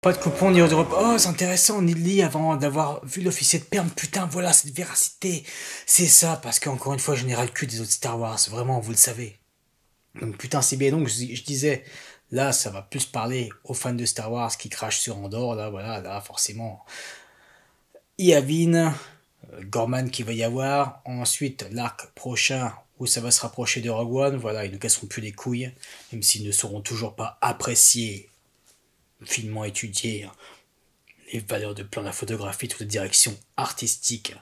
Pas de coupon ni de repas. Oh, c'est intéressant, on y lit avant d'avoir vu l'officier de perme. Putain, voilà, cette véracité. C'est ça, parce qu'encore une fois, je n'ai ras le cul des autres Star Wars. Vraiment, vous le savez. Donc, putain, c'est bien. Donc, je disais, là, ça va plus parler aux fans de Star Wars qui crachent sur Andorre. Là, voilà, là, forcément. Yavin, Gorman qui va y avoir. Ensuite, l'arc prochain où ça va se rapprocher de Rogue One. Voilà, ils ne casseront plus les couilles. Même s'ils ne seront toujours pas appréciés, finement étudiés, les valeurs de plan de la photographie, toute la direction artistique.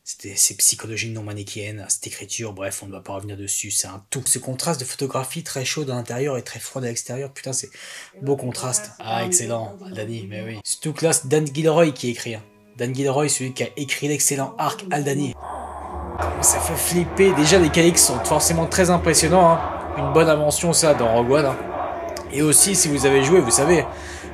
C'est psychologie non manichéenne, cette écriture, bref, on ne va pas revenir dessus, c'est un tout. Ce contraste de photographie très chaud à l'intérieur et très froid à l'extérieur, putain, c'est beau contraste. Ah, excellent, Aldhani, mais oui. Surtout que là, c'est Dan Gilroy qui écrit. Dan Gilroy, celui qui a écrit l'excellent arc Aldhani. Ça fait flipper. Déjà, les KX sont forcément très impressionnants. Hein. Une bonne invention, ça, dans Rogue One. Hein. Et aussi, si vous avez joué, vous savez,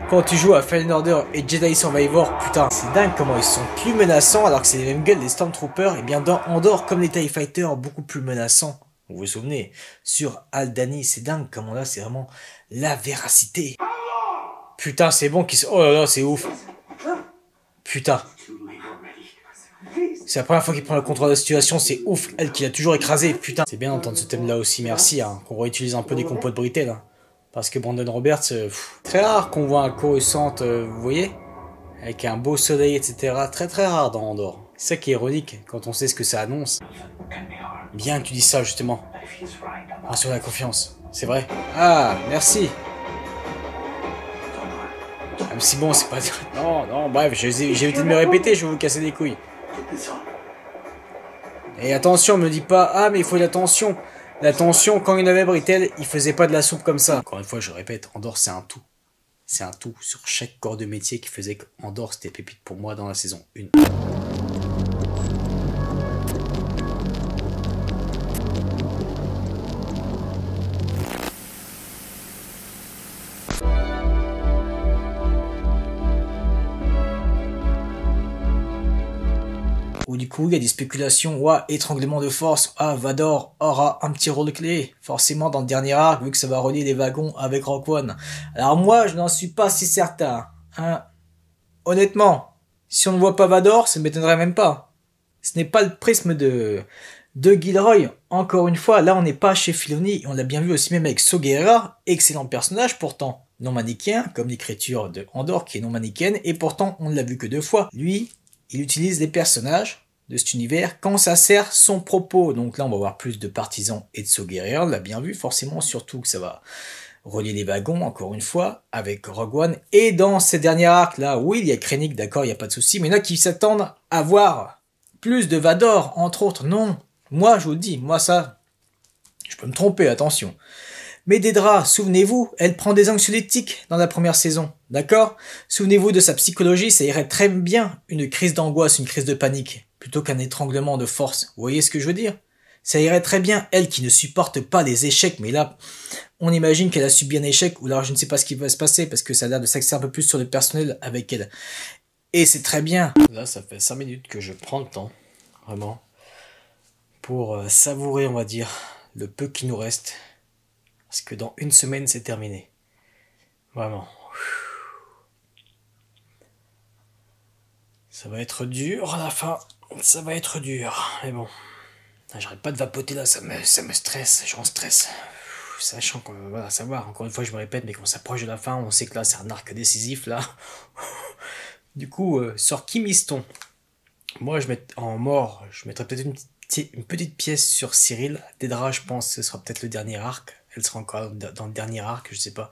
quand tu joues à Fallen Order et Jedi Survivor, putain, c'est dingue comment ils sont plus menaçants alors que c'est les mêmes gueules des Stormtroopers. Et bien dans Andorre, comme les TIE Fighters, beaucoup plus menaçants. Vous vous souvenez, sur Aldhani, c'est dingue comment là, c'est vraiment la véracité. Putain, c'est bon qu'ils se... Oh là là, c'est ouf. Putain. C'est la première fois qu'il prend le contrôle de la situation, c'est ouf. Elle qui l'a toujours écrasé, putain. C'est bien d'entendre ce thème-là aussi, merci, hein, qu'on réutilise un peu des compos de Britel. Hein. Parce que Brandon Roberts, très rare qu'on voit un Coruscant, vous voyez, avec un beau soleil, etc. Très très rare dans Andorre. C'est ça qui est ironique quand on sait ce que ça annonce. Bien que tu dis ça justement. Rassure la confiance, c'est vrai. Ah, merci. Même si bon, c'est pas... Non, non, bref, j'ai évité de me répéter, je vais vous casser les couilles. Et attention, me dis pas, ah mais il faut de l'attention. L'attention, quand il avait Britel, il faisait pas de la soupe comme ça. Encore une fois, je répète, Andorre c'est un tout. C'est un tout sur chaque corps de métier qui faisait qu'Andorre c'était pépite pour moi dans la saison 1. Ou du coup, il y a des spéculations, ouah, étranglement de force, ah, Vador aura un petit rôle clé, forcément dans le dernier arc, vu que ça va relier les wagons avec Rogue One. Alors moi, je n'en suis pas si certain, hein. Honnêtement, si on ne voit pas Vador, ça ne m'étonnerait même pas. Ce n'est pas le prisme de Gilroy. Encore une fois, là on n'est pas chez Filoni, on l'a bien vu aussi même avec Saw Gerrera, excellent personnage pourtant, non manichéen, comme l'écriture de Andorre qui est non manichéenne, et pourtant on ne l'a vu que 2 fois. Lui, il utilise les personnages de cet univers quand ça sert son propos. Donc là, on va voir plus de partisans et de Saw Gerrera, on l'a bien vu, forcément, surtout que ça va relier les wagons, encore une fois, avec Rogue One. Et dans ces derniers arcs, là, oui, il y a Krennic, d'accord, il n'y a pas de souci, mais il y en a qui s'attendent à voir plus de Vador, entre autres. Non, moi, je vous le dis, moi, ça, je peux me tromper, attention. Mais Dedra, souvenez-vous, elle prend des anxiolytiques dans la première saison, d'accord? Souvenez-vous de sa psychologie, ça irait très bien une crise d'angoisse, une crise de panique, plutôt qu'un étranglement de force. Vous voyez ce que je veux dire? Ça irait très bien, elle qui ne supporte pas les échecs, mais là, on imagine qu'elle a subi un échec, ou alors je ne sais pas ce qui va se passer, parce que ça a l'air de s'axer un peu plus sur le personnel avec elle. Et c'est très bien. Là, ça fait 5 minutes que je prends le temps, vraiment, pour savourer, on va dire, le peu qui nous reste. Parce que dans 1 semaine, c'est terminé. Vraiment. Ça va être dur à la fin. Ça va être dur. Mais bon. J'arrête pas de vapoter là, ça me stresse. J'en stresse. Sachant que, voilà, savoir, encore une fois, je me répète, mais quand on s'approche de la fin, on sait que là, c'est un arc décisif, là. Du coup, sur qui mise-t-on? Moi, en mort, je mettrais peut-être une petite pièce sur Cyril. Dedra, je pense, ce sera peut-être le dernier arc. Elle sera encore dans le dernier arc, je sais pas.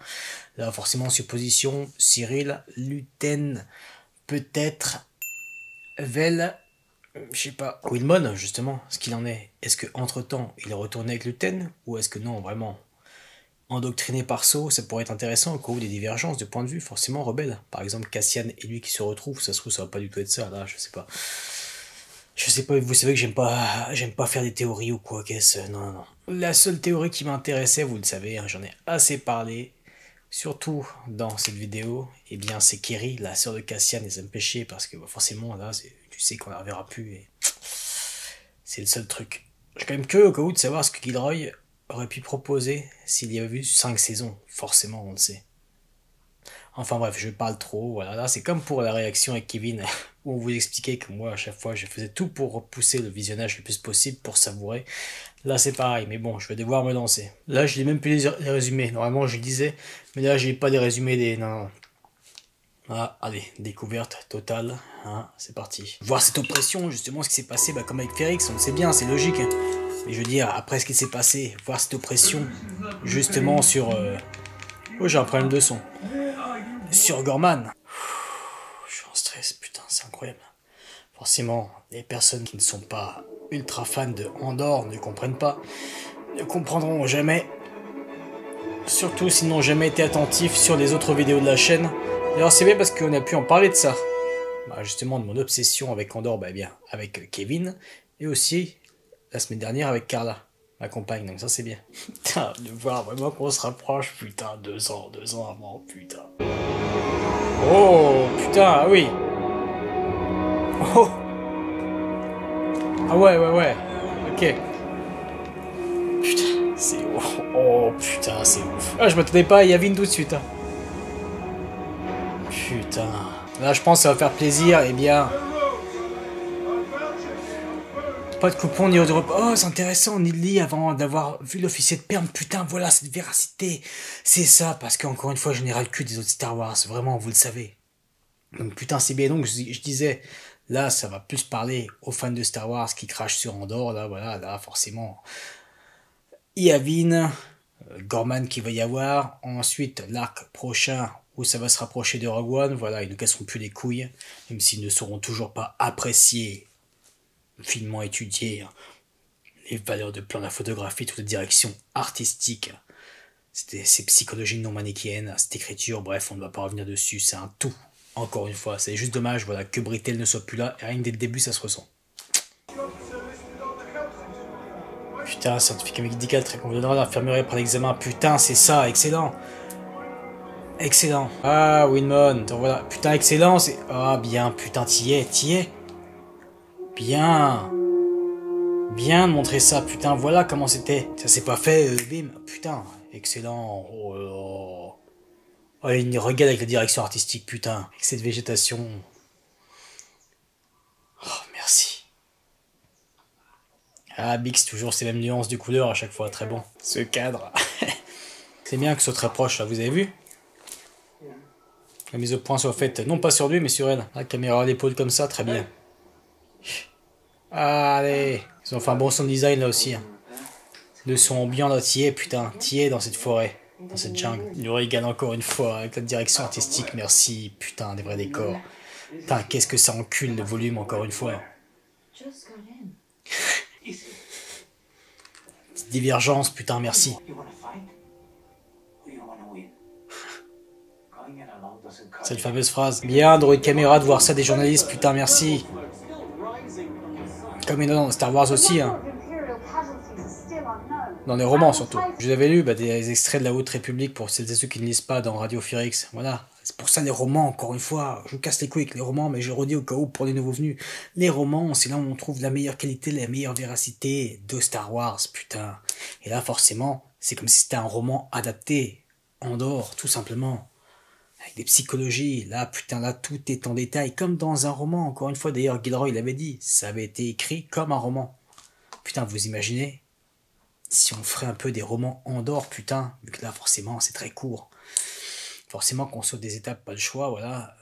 Là, forcément, en supposition, Cyril, Luten, peut-être, Vel, je sais pas. Wilmon, justement, ce qu'il en est. Est-ce que entre temps il est retourné avec Luten, ou est-ce que non, vraiment endoctriné par Saw, ça pourrait être intéressant au cas où des divergences de point de vue, forcément rebelles. Par exemple, Cassian et lui qui se retrouvent, ça se trouve, ça va pas du tout être ça, là, je sais pas. Je sais pas, vous savez que j'aime pas faire des théories ou quoi, qu'est-ce, non, non. La seule théorie qui m'intéressait, vous le savez, hein, j'en ai assez parlé, surtout dans cette vidéo, eh bien c'est Kerry, la sœur de Cassian, et ça me péchait, parce que bah, forcément, là, tu sais qu'on la reverra plus, et c'est le seul truc. Je suis quand même curieux au cas où de savoir ce que Gilroy aurait pu proposer s'il y avait eu 5 saisons, forcément, on le sait. Enfin bref, je parle trop, voilà. Là, c'est comme pour la réaction avec Kevin, où on vous expliquait que moi, à chaque fois, je faisais tout pour repousser le visionnage le plus possible, pour savourer. Là, c'est pareil, mais bon, je vais devoir me lancer. Là, je n'ai même plus les résumés. Normalement, je disais, mais là, j'ai pas les résumés des... Non, non. Ah, allez, découverte totale, hein, c'est parti. Voir cette oppression, justement, ce qui s'est passé, bah, comme avec Férix, on le sait bien, c'est logique. Hein. Mais je veux dire, après ce qui s'est passé, voir cette oppression, justement, sur... Oh, j'ai un problème de son. Sur Gorman. Je suis en stress, putain, c'est incroyable. Forcément, les personnes qui ne sont pas ultra fans de Andor ne comprennent pas, ne comprendront jamais. Surtout s'ils n'ont jamais été attentifs sur les autres vidéos de la chaîne. D'ailleurs, c'est bien parce qu'on a pu en parler de ça. Bah, justement, de mon obsession avec Andor, bah bien, avec Kevin, et aussi, la semaine dernière, avec Carla, ma compagne, donc ça c'est bien. Putain, de voir vraiment qu'on se rapproche, putain, 2 ans avant, putain. Oh, putain, ah oui. Oh. Ah ouais, ok. Putain, c'est ouf. Oh, putain, c'est ouf. Ah, je m'attendais pas à Yavin tout de suite, hein. Putain. Là, je pense que ça va faire plaisir, et bien... Pas de coupon ni de repas. Oh, c'est intéressant, Nidli, avant d'avoir vu l'officier de perme. Putain, voilà, cette véracité. C'est ça, parce qu'encore une fois, je n'ai ras le cul des autres Star Wars. Vraiment, vous le savez. Donc, putain, c'est bien. Donc, je disais, là, ça va plus parler aux fans de Star Wars qui crachent sur Andorre. Là, voilà, là, forcément. Yavin, Gorman qui va y avoir. Ensuite, l'arc prochain où ça va se rapprocher de Rogue One. Voilà, ils ne casseront plus les couilles. Même s'ils ne seront toujours pas appréciés, finement étudiés, les valeurs de plan de la photographie, toute la direction artistique, ces psychologies non manichéennes, cette écriture, bref, on ne va pas revenir dessus, c'est un tout. Encore une fois, c'est juste dommage, voilà, que Brittel ne soit plus là, et rien que dès le début, ça se ressent. Putain, certificat médical très convenable, l'infirmerie après l'examen, putain, c'est ça, excellent. Excellent. Ah, Winmon, voilà, putain, excellent, c'est... Ah, bien, putain, t'y es. Bien. Bien de montrer ça, putain, voilà comment c'était. Ça s'est pas fait, bim, putain, excellent. Oh là là. Oh, il regarde avec la direction artistique, putain, avec cette végétation. Oh, merci. Ah, Bix, toujours ces mêmes nuances de couleurs à chaque fois, très bon. Ce cadre. C'est bien que ce soit très proche, là, vous avez vu? La mise au point soit faite, non pas sur lui, mais sur elle. La caméra à l'épaule comme ça, très bien. Allez, ils ont fait un bon sound design là aussi. Hein. Le son ambiant là, t'y es, putain, t'y es dans cette forêt, dans cette jungle. Il régale encore une fois avec la direction artistique, merci, putain, des vrais décors. Putain, qu'est-ce que ça encule le volume encore une fois. Petite divergence, putain, merci. Cette fameuse phrase. Bien, droïde caméra, de voir ça des journalistes, putain, merci. Comme dans Star Wars aussi, hein. Dans les romans surtout. Je l'avais lu, bah, des extraits de la Haute République pour celles et ceux qui ne lisent pas dans Radio Férix. Voilà. C'est pour ça les romans, encore une fois. Je vous casse les couilles avec les romans, mais je redis au cas où pour les nouveaux venus. Les romans, c'est là où on trouve la meilleure qualité, la meilleure véracité de Star Wars, putain. Et là, forcément, c'est comme si c'était un roman adapté. Andorre, tout simplement. Avec des psychologies, là, putain, là, tout est en détail, comme dans un roman, encore une fois, d'ailleurs, Gilroy l'avait dit, ça avait été écrit comme un roman. Putain, vous imaginez, si on ferait un peu des romans Andorre, putain, vu que là, forcément, c'est très court. Forcément, qu'on saute des étapes, pas le choix, voilà.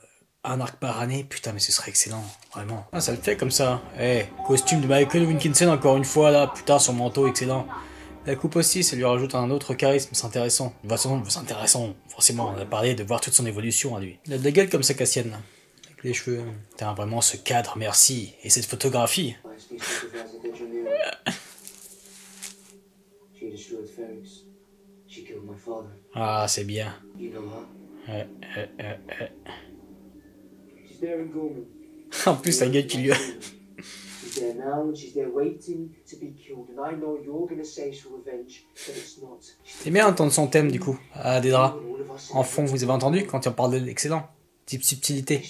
Un arc par année, putain, mais ce serait excellent, vraiment. Ah, ça le fait comme ça. Eh, costume de Michael Wilkinson, encore une fois, là, putain, son manteau, excellent. La coupe aussi, ça lui rajoute un autre charisme, c'est intéressant. De toute façon, c'est intéressant, forcément, on a parlé de voir toute son évolution à lui. Il a de la gueule comme sa Cassienne, là. Avec les cheveux. Putain, vraiment, ce cadre, merci. Et cette photographie. Ah, c'est bien. En plus, la gueule qui lui a... C'est bien d'entendre son thème du coup, à des draps. En fond, vous avez entendu quand il en parle de l'excellent. Type subtilité.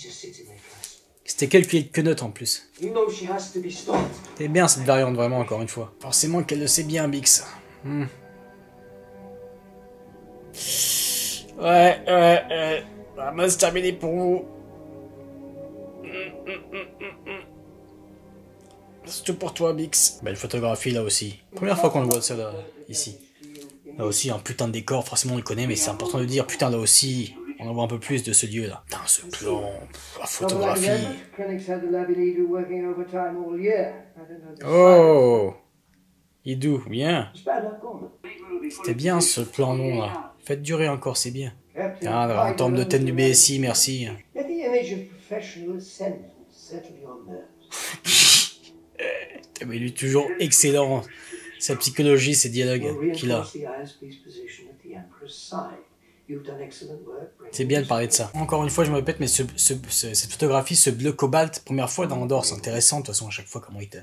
C'était quelques notes en plus. C'est bien cette variante vraiment encore une fois. Forcément qu'elle le sait bien, Bix. Ouais. Ramasse terminé pour vous. C'est tout pour toi, Bix. Belle photographie là aussi. Première fois qu'on le voit ça là, ici. Là aussi, un putain de décor, forcément on le connaît, mais c'est important de dire, putain là aussi, on en voit un peu plus de ce lieu là. Putain, ce plan, la photographie. Oh, Idou, bien. C'était bien ce plan long là. Faites durer encore, c'est bien. Ah, en termes de thème du BSI, merci. Mais il est toujours excellent. Sa psychologie, ses dialogues qu'il a. C'est bien de parler de ça. Encore une fois, je me répète, mais cette photographie, ce bleu cobalt, première fois dans Andorre, c'est intéressant de toute façon à chaque fois comment il te...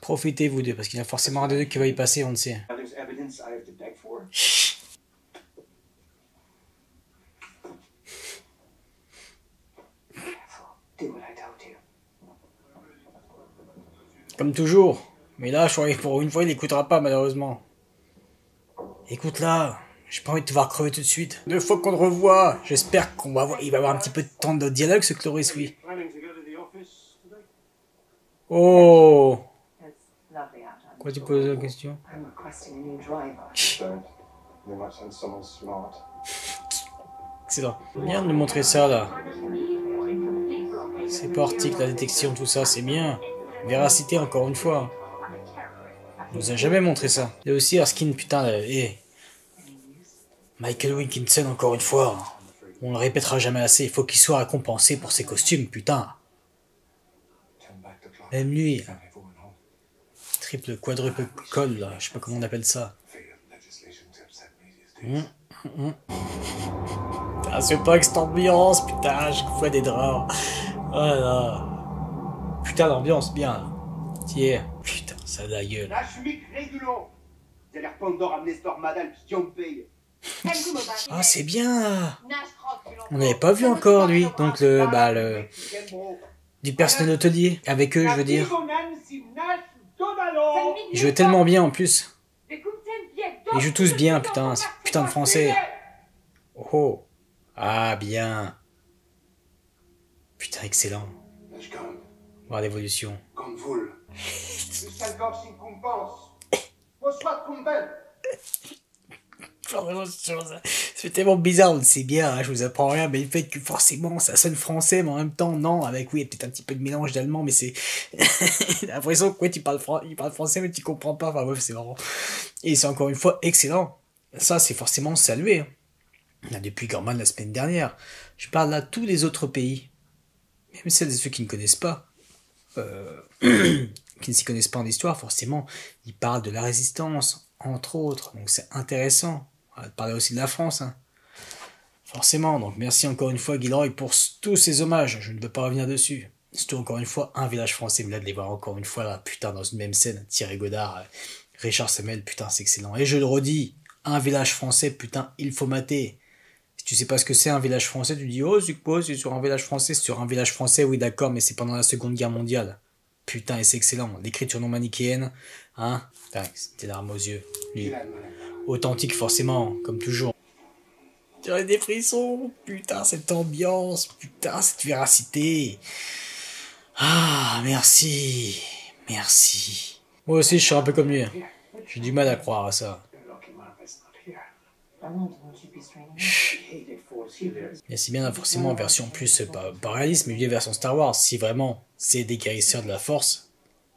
Profitez vous deux, parce qu'il y a forcément un des deux qui va y passer, on le sait. Comme toujours. Mais là, je crois que pour une fois, il n'écoutera pas, malheureusement. Écoute là, j'ai pas envie de te voir crever tout de suite. 2 fois qu'on le revoit, j'espère qu'il va avoir un petit peu de temps de dialogue, ce Cloris, oui. Oh! Quoi tu poses la question? Excellent. Bien de nous montrer ça, là. C'est portique, la détection, tout ça, c'est bien. Véracité, encore une fois. On nous a jamais montré ça. Et aussi Erskine, putain, Michael Wilkinson, encore une fois. On le répétera jamais assez, il faut qu'il soit récompensé pour ses costumes, putain. Même lui. Triple, quadruple col, là, je sais pas comment on appelle ça. Putain, c'est pas que cette ambiance, putain, je vois des draps. Voilà. Putain, l'ambiance, bien, là. Tiens, putain, ça a la gueule. Ah, c'est bien, là. On n'avait pas vu encore, lui. Donc, du personnel hôtelier. Avec eux, je veux dire. Ils jouent tellement bien, en plus. Ils jouent tous bien, putain. C'est putain de français. Oh, oh. Ah, bien. Putain, excellent. Voir l'évolution. C'est tellement bizarre, c'est bien, hein, je vous apprends rien, mais le fait que forcément ça sonne français, mais en même temps, non, avec oui, il y a peut-être un petit peu de mélange d'allemand, mais c'est. l'impression que ouais, il parle français, mais tu comprends pas, enfin bref, c'est marrant. Et c'est encore une fois excellent. Ça, c'est forcément salué. Là, depuis Gorman la semaine dernière. Je parle là tous les autres pays, même celles et ceux qui ne connaissent pas. Qui ne s'y connaissent pas en histoire, forcément, ils parlent de la résistance, entre autres, donc c'est intéressant. On va parler aussi de la France, hein. Forcément, donc merci encore une fois Gilroy pour tous ces hommages, je ne veux pas revenir dessus. Surtout encore une fois, un village français, mais là de les voir encore une fois là, putain, dans une même scène, Thierry Godard, Richard Semel, putain, c'est excellent. Et je le redis, un village français, putain, il faut mater. Si tu sais pas ce que c'est un village français, tu dis, oh, c'est quoi, c'est sur un village français, c'est sur un village français, oui d'accord, mais c'est pendant la Seconde Guerre mondiale. Putain, et c'est excellent. L'écriture non manichéenne, hein, c'était larmes aux yeux. Lui. Authentique forcément, comme toujours. J'aurais des frissons, putain, cette ambiance, putain, cette véracité. Ah, merci, merci. Moi aussi, je suis un peu comme lui. J'ai du mal à croire à ça. Mais c'est bien forcément en version plus, pas réaliste, mais bien version Star Wars. Si vraiment c'est des guérisseurs de la Force,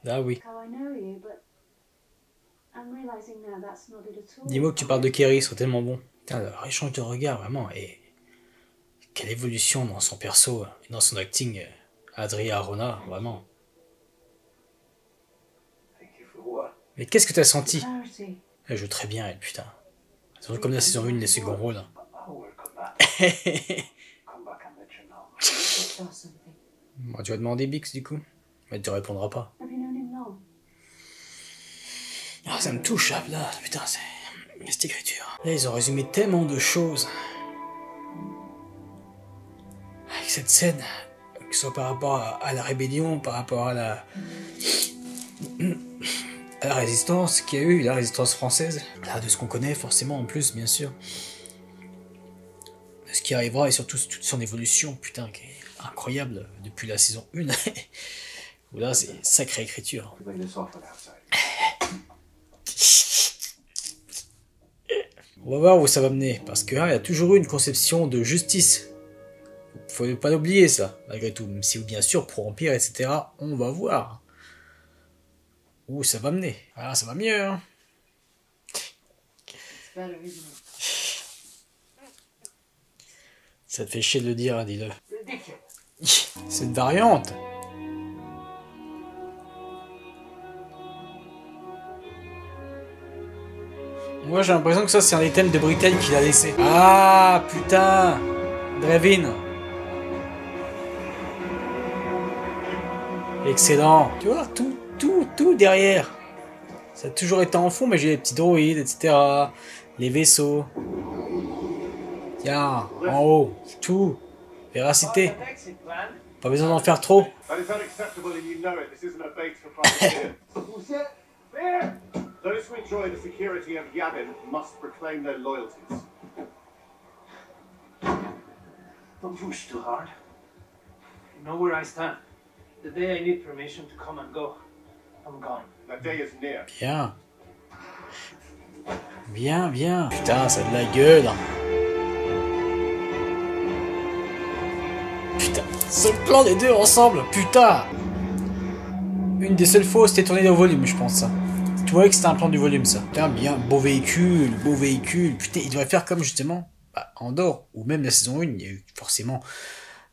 là oui. Dis-moi que tu parles de Kerry, il serait tellement bon. Putain, leur échange de regard, vraiment, et quelle évolution dans son perso et dans son acting, Adria Arona, vraiment. Mais qu'est-ce que t'as senti? Elle joue très bien, elle, putain. C'est comme la saison 1 des seconds rôles. Bon, tu vas demander Bix du coup, mais tu répondras pas. Ah, ça me touche là, putain, c'est cette écriture. Là, ils ont résumé tellement de choses. Avec cette scène, que ce soit par rapport à la rébellion, par rapport à la résistance qu'il y a eu, la résistance française. Là, de ce qu'on connaît, forcément, en plus, bien sûr. qui arrivera, et surtout toute son évolution, putain, qui est incroyable depuis la saison 1. Là, c'est sacrée écriture. On va voir où ça va mener, parce que il y a toujours eu une conception de justice. Faut pas l'oublier ça, malgré tout. Même si bien sûr, pour Empire, etc., on va voir où ça va mener. Ah, ça va mieux, hein. Ça te fait chier de le dire, hein, dis-le. C'est une variante. Moi j'ai l'impression que ça c'est un item de Britain qu'il a laissé. Ah putain, Drevin. Excellent. Tu vois, tout derrière. Ça a toujours été en fond, mais j'ai les petits droïdes, etc. Les vaisseaux. Tiens, en haut, tout. Véracité. Pas besoin d'en faire trop. Those who enjoy the security of Yavin must proclaim their loyalties. Don't push too hard. You know where I stand. The day I need permission to come and go, I'm gone. That day is near. Bien. Bien, bien. Putain, ça a de la gueule. Putain, ce plan des deux ensemble, putain. Une des seules fois où c'était tourné au volume, je pense, ça. Tu vois que c'était un plan du volume, ça. Putain, bien, beau véhicule, beau véhicule. Putain, il devrait faire comme, justement, Andorre, ou même la saison 1, il y a eu forcément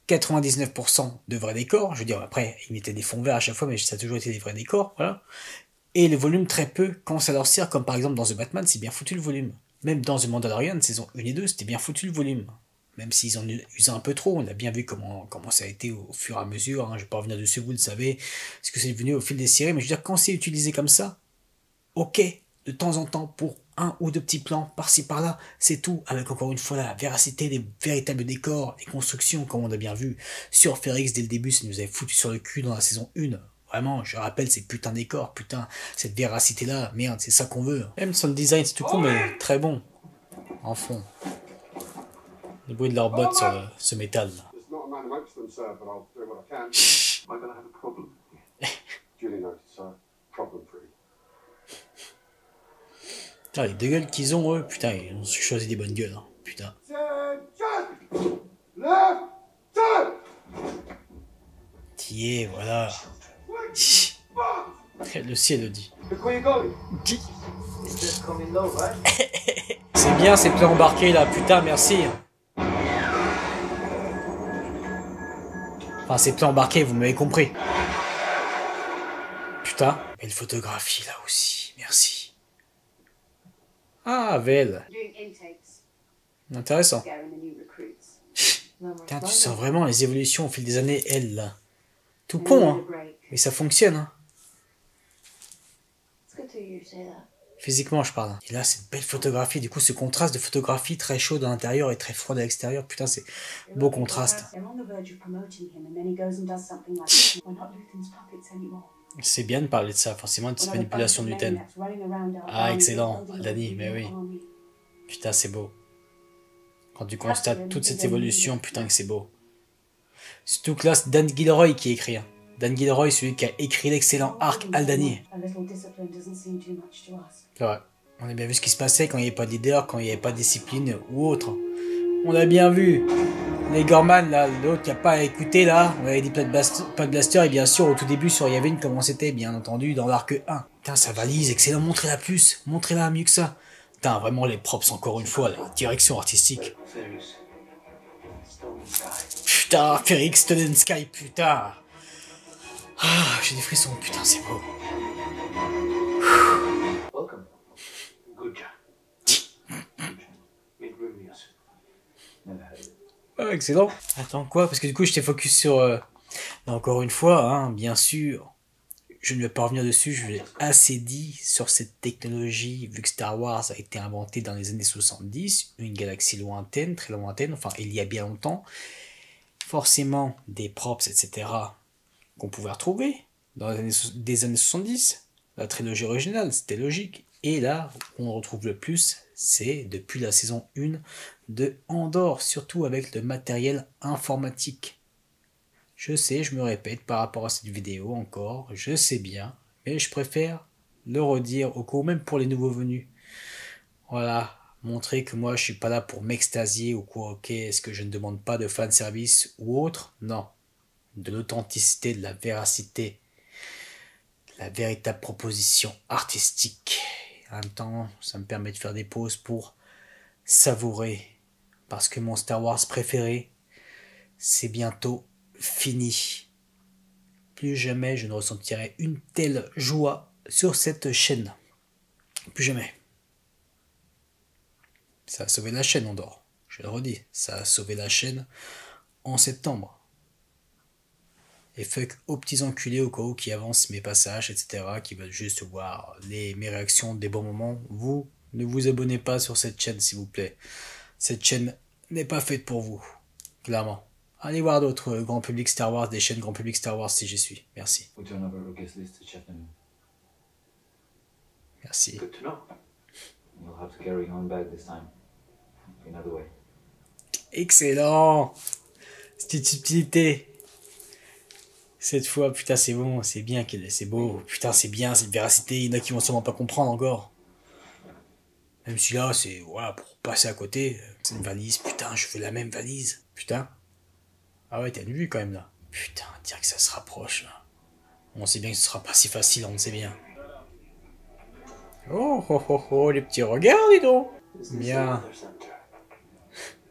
99% de vrais décors. Je veux dire, après, ils mettaient des fonds verts à chaque fois, mais ça a toujours été des vrais décors, voilà. Et le volume, très peu, quand ça leur sert, comme par exemple dans The Batman, c'est bien foutu le volume. Même dans The Mandalorian, saison 1 et 2, c'était bien foutu le volume. Même s'ils en usent un peu trop, on a bien vu comment ça a été au fur et à mesure, hein. Je vais pas revenir dessus, vous le savez, parce que c'est venu au fil des séries, mais je veux dire, quand c'est utilisé comme ça, ok, de temps en temps, pour un ou deux petits plans, par-ci par-là, c'est tout, avec encore une fois la véracité des véritables décors, les constructions, comme on a bien vu sur Ferrix dès le début, ça nous avait foutu sur le cul dans la saison 1. Vraiment, je rappelle ces putains de décors, putain, cette véracité-là, merde, c'est ça qu'on veut. Même son design, c'est tout con, mais très bon, en fond. Le bruit de leurs bottes sur ce métal. Putain, les deux gueules qu'ils ont, eux, putain, ils ont choisi des bonnes gueules, hein. Putain. Tiens, voilà. Le ciel le dit. C'est bien ces plans embarqués là, putain, merci. Enfin, ces plans embarqués, vous m'avez compris. Putain, belle photographie là aussi, merci. Ah, Vel. Intéressant. Putain, tu sens vraiment les évolutions au fil des années, elle là. Tout con, hein. Mais ça fonctionne, hein. Physiquement, je parle. Et là, cette belle photographie. Du coup, ce contraste de photographie très chaude à l'intérieur et très froide à l'extérieur. Putain, c'est beau contraste. C'est bien de parler de ça, forcément, de cette manipulation du thème. Ah, excellent, Aldhani, mais oui. Putain, c'est beau. Quand tu constates toute cette évolution, putain que c'est beau. Surtout que là, c'est Dan Gilroy qui écrit. Hein. Dan Gilroy, celui qui a écrit l'excellent arc Aldhani. C'est vrai. On a bien vu ce qui se passait quand il n'y avait pas de leader, quand il n'y avait pas de discipline ou autre. On a bien vu les Gorman, là, l'autre qui n'a pas écouté, là. On avait dit pas de blaster, et bien sûr, au tout début, sur Yavin, comment c'était, bien entendu, dans l'arc 1. Putain, sa valise, excellent, montrez-la plus. Montrez-la mieux que ça. Putain, vraiment les props, encore une fois, la direction artistique. Putain, Ferrix, Stone Sky, putain. Ah, j'ai des frissons, putain, c'est beau. Welcome. Good job. Ah, excellent. Attends, quoi? Parce que du coup, j'étais focus sur... Là, encore une fois, hein, bien sûr, je ne vais pas revenir dessus, je l'ai assez dit sur cette technologie, vu que Star Wars a été inventé dans les années 70, une galaxie lointaine, très lointaine, enfin, il y a bien longtemps. Forcément, des props, etc., qu'on pouvait retrouver dans les années 70. La trilogie originale, c'était logique. Et là, on retrouve le plus, c'est depuis la saison 1 de Andor, surtout avec le matériel informatique. Je sais, je me répète par rapport à cette vidéo encore, je sais bien, mais je préfère le redire au cas où, même pour les nouveaux venus. Voilà, montrer que moi je suis pas là pour m'extasier ou quoi, ok, est-ce que je ne demande pas de fanservice ou autre? Non, de l'authenticité, de la véracité, la véritable proposition artistique. En même temps, ça me permet de faire des pauses pour savourer, parce que mon Star Wars préféré, c'est bientôt fini. Plus jamais je ne ressentirai une telle joie sur cette chaîne. Plus jamais. Ça a sauvé la chaîne, Andor. Je le redis, ça a sauvé la chaîne en septembre. Et fuck aux petits enculés au cas où qui avancent mes passages, etc., qui veulent juste voir mes réactions des bons moments. Vous, ne vous abonnez pas sur cette chaîne, s'il vous plaît. Cette chaîne n'est pas faite pour vous, clairement. Allez voir d'autres grand public Star Wars, des chaînes grand public Star Wars si j'y suis. Merci. Merci. Good to know. You'll have to carry on back this time. Another way. Excellent. Petite subtilité. Cette fois, putain, c'est bon, c'est bien, c'est beau. Putain, c'est bien, c'est une véracité. Il y en a qui vont sûrement pas comprendre encore. Même si là, c'est, voilà, pour passer à côté. C'est une valise, putain, je fais la même valise. Putain. Ah ouais, t'as une vue quand même là. Putain, dire que ça se rapproche là. On sait bien que ce sera pas si facile, on le sait bien. Oh, oh, oh, oh, les petits regards, dis donc. Bien.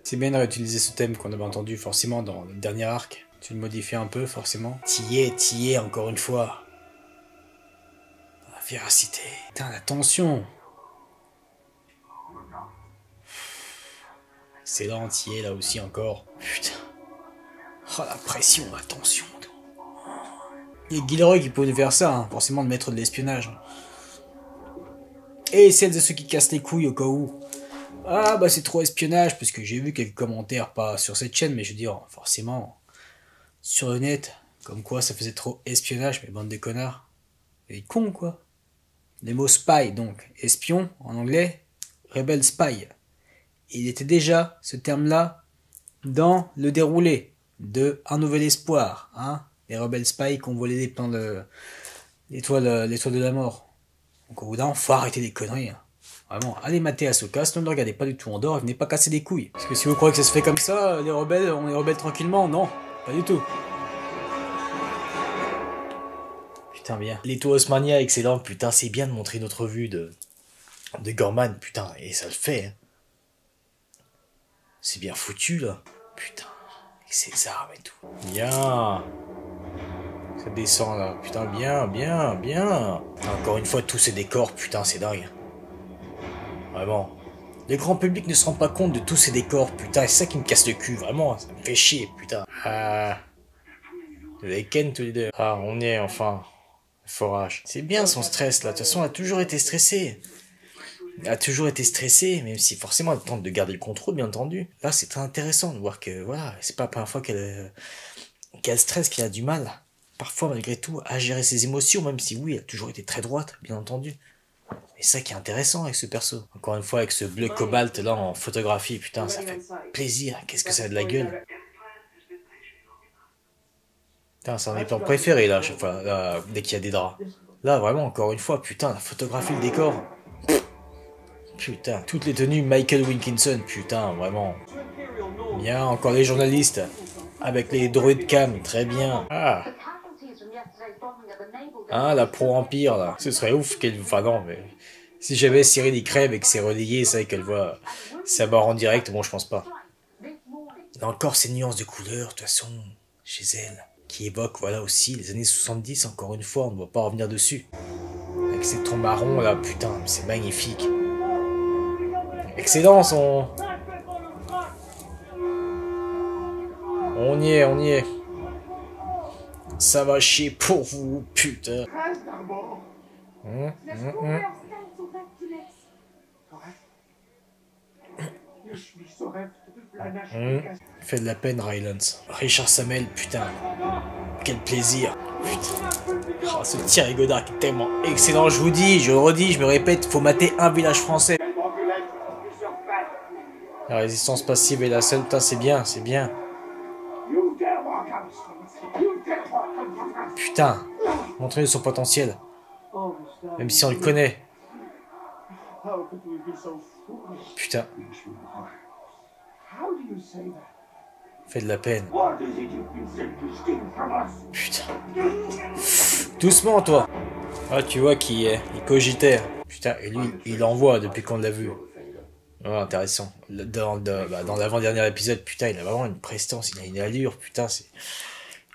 C'est bien de réutiliser ce thème qu'on avait entendu forcément dans le dernier arc. Tu le modifies un peu, forcément. T'y es, encore une fois. La véracité. Putain, la tension. Excellent, t'y es là aussi encore. Putain. Oh, la pression, la tension. Il y a Gilroy qui pouvait faire ça, hein, forcément de mettre de l'espionnage. Et celles de ceux qui cassent les couilles au cas où. Ah bah c'est trop espionnage, parce que j'ai vu quelques commentaires, pas sur cette chaîne, mais je veux dire, forcément, sur le net, comme quoi ça faisait trop espionnage, mais bande de connards. Et cons quoi. Les mots spy, donc, espion, en anglais, rebel spy. Il était déjà, ce terme-là, dans le déroulé de Un Nouvel Espoir, hein. Les rebel spy qui ont volé les plans de l'étoile de la mort. Donc au bout d'un, faut arrêter les conneries. Hein. Vraiment, allez mater Ahsoka, sinon ne regardez pas du tout Andor et venez pas casser des couilles. Parce que si vous croyez que ça se fait comme ça, les rebelles, on les rebelle tranquillement, non, pas du tout. Putain bien. Les Osmania, excellent, putain, c'est bien de montrer notre vue de Gorman, putain, et ça le fait. Hein. C'est bien foutu là, putain, avec ses armes et tout. Bien. Ça descend là, putain, bien. Encore une fois, tous ces décors, putain, c'est dingue. Vraiment. Le grand public ne se rend pas compte de tous ces décors, putain, c'est ça qui me casse le cul, vraiment, ça me fait chier, putain. Ah. Vous avez ken tous les deux. Ah, on y est, enfin. Le forage. C'est bien son stress là, de toute façon, elle a toujours été stressée. Même si forcément elle tente de garder le contrôle, bien entendu. Là, c'est très intéressant de voir que, voilà, c'est pas la première fois qu'elle stresse, qu'elle a du mal. Parfois, malgré tout, à gérer ses émotions, même si oui, elle a toujours été très droite, bien entendu. Et ça qui est intéressant avec ce perso. Encore une fois, avec ce bleu cobalt là en photographie, putain, ça fait plaisir. Qu'est-ce que ça a de la gueule. Putain, c'est un de mes plans préférés là, chaque fois, là, dès qu'il y a des draps. Là, vraiment, encore une fois, putain, la photographie, le décor. Putain, toutes les tenues Michael Wilkinson, putain, vraiment. Bien, encore les journalistes. Avec les droïdes cam, très bien. Ah. Ah, la pro-empire, là. Ce serait ouf qu'elle... Enfin, non, mais... Si j'avais Cyril, il crève et que c'est relayé, c'est vrai qu'elle voit sa barre en direct, bon, je pense pas. Il y a encore ces nuances de couleurs, de toute façon, chez elle, qui évoquent, voilà, aussi, les années 70, encore une fois, on ne va pas revenir dessus. Avec ces tons marrons, là, putain, c'est magnifique. Excellent, son... On y est. Ça va chier pour vous, putain. Fait de la peine, Rylance. Richard Sammel, putain. Quel plaisir. Putain. Oh, ce Thierry Godard qui est tellement excellent. Je vous dis, je le redis, je me répète, faut mater Un Village Français. La résistance passive est la seule. Putain, c'est bien, c'est bien. Putain, montrez son potentiel. Même si on le connaît. Putain. Fait de la peine. Putain. Doucement, toi. Ah, tu vois qu'il cogitait. Putain, et lui, il envoie depuis qu'on l'a vu. Oh, intéressant. Dans l'avant-dernier épisode, putain, il a vraiment une prestance, il a une allure, putain, c'est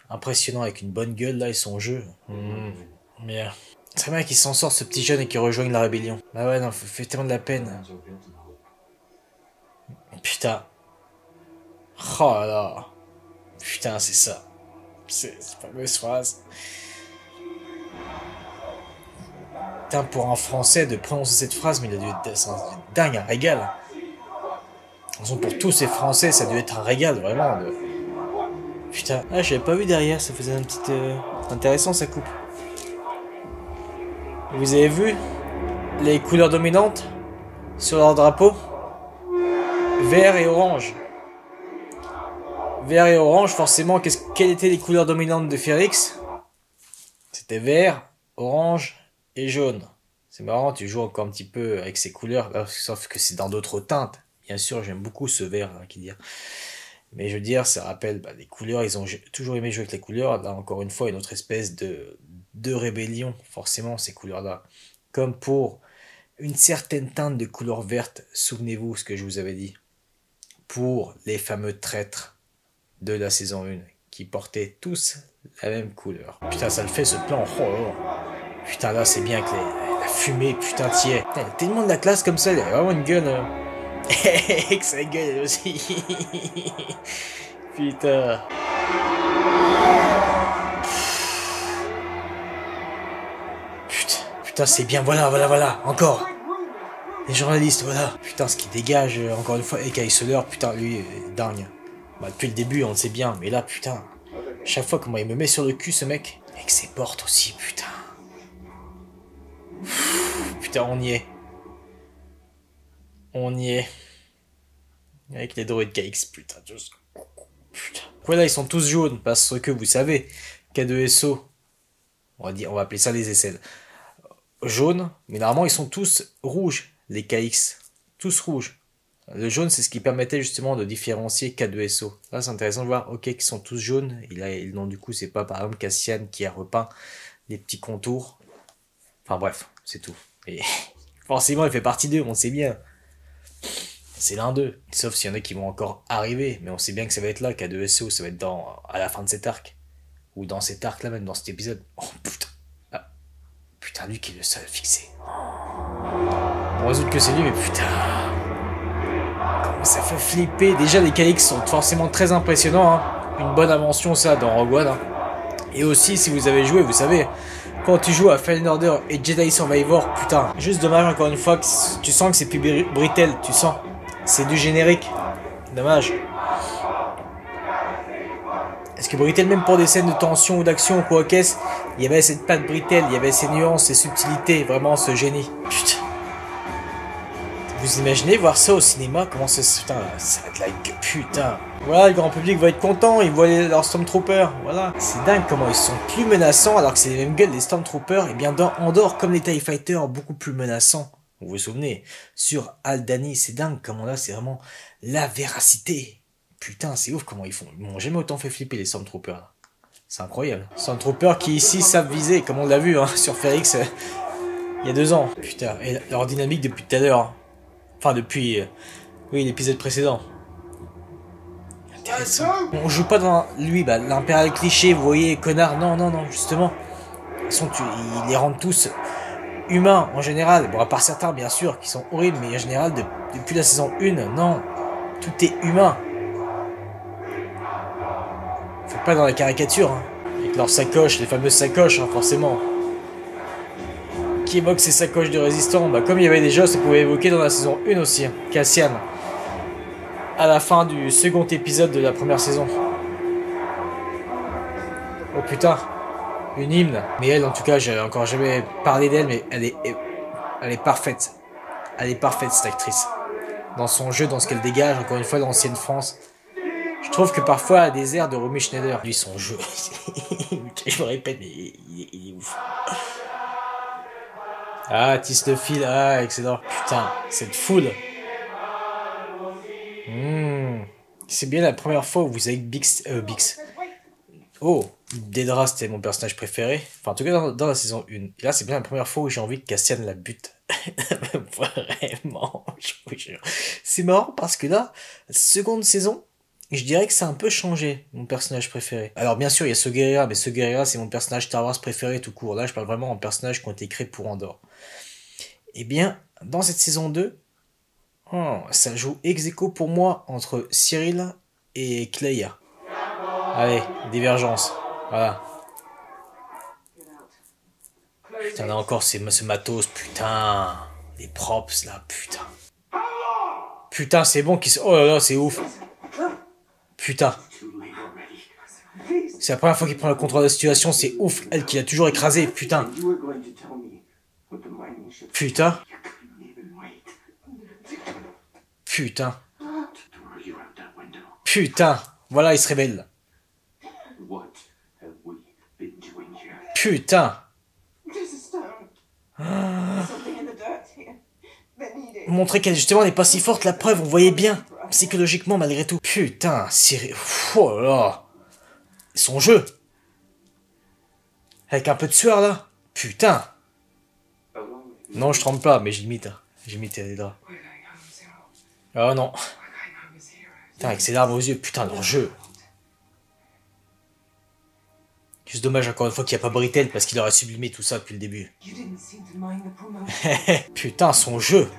impressionnant avec une bonne gueule là et son jeu. Bien. C'est bien qu'il s'en sort ce petit jeune et qu'il rejoigne la rébellion. Bah ouais, non, fait tellement de la peine. Putain. Oh là là. Putain, c'est ça. C'est cette fameuse phrase. Putain, pour un Français, de prononcer cette phrase, mais il a dû être dingue, un régal. De toute façon, pour tous ces Français, ça a dû être un régal, vraiment. Putain, ah, j'avais pas vu derrière, ça faisait un petit... intéressant, sa coupe. Vous avez vu les couleurs dominantes sur leur drapeau? Vert et orange. Vert et orange, forcément, quelles étaient les couleurs dominantes de Férix? C'était vert, orange et jaune. C'est marrant, tu joues encore un petit peu avec ces couleurs, sauf que c'est dans d'autres teintes. Bien sûr, j'aime beaucoup ce vert, là, qui dire. Mais je veux dire, ça rappelle des couleurs, ils ont toujours aimé jouer avec les couleurs. Là, encore une fois, une autre espèce de rébellion, forcément, ces couleurs-là. Comme pour une certaine teinte de couleur verte, souvenez-vous ce que je vous avais dit. Pour les fameux traîtres de la saison 1, qui portaient tous la même couleur. Putain, ça le fait ce plan. Oh. Putain, là, c'est bien que la fumée, putain, t'y est. Putain, il y a tellement de la classe comme ça, il y a vraiment une gueule. Avec sa gueule aussi. Putain. Putain, c'est bien, voilà, encore. Les journalistes, voilà. Putain, ce qui dégage, encore une fois, Ekaï Soler, putain, lui, dingue. Bah, depuis le début, on le sait bien, mais là, putain, chaque fois, comment il me met sur le cul, ce mec. Avec ses portes aussi, putain. Putain, on y est. On y est. Avec les droïdes KX, putain, juste... Putain. Voilà, ils sont tous jaunes, parce que, vous savez, K2SO, on va appeler ça les aisselles. Jaunes, mais normalement, ils sont tous rouges, les KX. Tous rouges. Le jaune, c'est ce qui permettait justement de différencier K2SO. Là, c'est intéressant de voir, ok, qu'ils sont tous jaunes. Et là, non, du coup, c'est pas par exemple Cassian qui a repeint les petits contours. Enfin bref, c'est tout. Et forcément, il fait partie d'eux, on sait bien. C'est l'un d'eux. Sauf s'il y en a qui vont encore arriver. Mais on sait bien que ça va être là, K2SO, ça va être à la fin de cet arc. Ou dans cet arc-là, même dans cet épisode. Oh putain. Ah. Putain, lui qui est le seul fixé. On résout que c'est lui, mais putain. Comment ça fait flipper. Déjà, les KX sont forcément très impressionnants. Hein. Une bonne invention, ça, dans Rogue One. Hein. Et aussi, si vous avez joué, vous savez... Quand tu joues à Fallen Order et Jedi Survivor, putain, juste dommage encore une fois que tu sens que c'est plus Brittle, tu sens. C'est du générique. Dommage. Est-ce que Brittle, même pour des scènes de tension ou d'action ou quoi qu'est-ce, il y avait cette patte Brittle, il y avait ces nuances, ces subtilités, vraiment ce génie. Putain. Vous imaginez voir ça au cinéma? Comment ça se... Putain, ça va être la gueule, putain. Voilà, le grand public va être content, ils voient leurs Stormtroopers, voilà. C'est dingue comment ils sont plus menaçants, alors que c'est les mêmes gueules des Stormtroopers, et bien dans Andorre, comme les TIE Fighters, beaucoup plus menaçants. Vous vous souvenez, sur Aldhani, c'est dingue comment là, c'est vraiment la véracité. Putain, c'est ouf comment ils font. Ils m'ont jamais autant fait flipper les Stormtroopers, là. C'est incroyable. Stormtroopers qui ici savent viser, comme on l'a vu, hein, sur Férix, il y a 2 ans. Putain, et leur dynamique depuis tout à l'heure, hein. Enfin, depuis, oui, l'épisode précédent. Intéressant. On joue pas dans lui, l'impérial cliché, vous voyez, connard. Non, justement. Ils les rendent tous humains, en général. Bon, à part certains, bien sûr, qui sont horribles, mais en général, depuis la saison 1, non. Tout est humain. Faut pas dans la caricature, hein. Avec leurs sacoches, les fameuses sacoches, hein, forcément. Qui évoque ces sacoches de résistants, comme il y avait déjà, ça pouvait évoquer dans la saison 1 aussi, hein. Cassian. À la fin du second épisode de la première saison. Oh putain, une hymne. Mais elle, en tout cas, j'ai encore jamais parlé d'elle, mais elle est parfaite. Elle est parfaite, cette actrice. dans son jeu, dans ce qu'elle dégage, encore une fois, l'ancienne France. Je trouve que parfois, elle a des airs de Romy Schneider. Lui, son jeu, je me répète, mais il est ouf. Ah, tisse le fil, ah, excellent. Putain, cette foule. C'est bien la première fois où vous avez Bix. Oh, Dedra, c'était mon personnage préféré. Enfin, en tout cas, dans la saison 1. Et là, c'est bien la première fois où j'ai envie que Cassian la bute. Vraiment, je vous jure. C'est marrant parce que là, seconde saison, je dirais que ça a un peu changé, mon personnage préféré. Alors, bien sûr, il y a ce Guerrera, mais ce Guerrera, c'est mon personnage Star Wars préféré tout court. Là, je parle vraiment en personnages qui ont été créés pour Andorre. Eh bien, dans cette saison 2, ça joue ex aequo pour moi entre Cyril et Cleia. Allez, divergence. Voilà. Putain, là encore, c'est ce matos, putain. Les props, là, putain. Putain, c'est bon qu'ils se... Oh là là, c'est ouf. Putain. C'est la première fois qu'il prend le contrôle de la situation, c'est ouf. Elle qui l'a toujours écrasé, putain. Putain. Putain. Putain. Voilà, il se révèle. Putain. Montrer qu'elle justement n'est pas si forte, la preuve, on voyait bien. Psychologiquement, malgré tout. Putain, Cyril. Oh là là. Son jeu. Avec un peu de sueur, là. Putain. Non, je tremble pas, mais j'imite. J'imite les draps. Oh non. Putain, avec ses larmes aux yeux. Putain, leur jeu. Juste dommage encore une fois qu'il n'y a pas Britell parce qu'il aurait sublimé tout ça depuis le début. Putain, son jeu.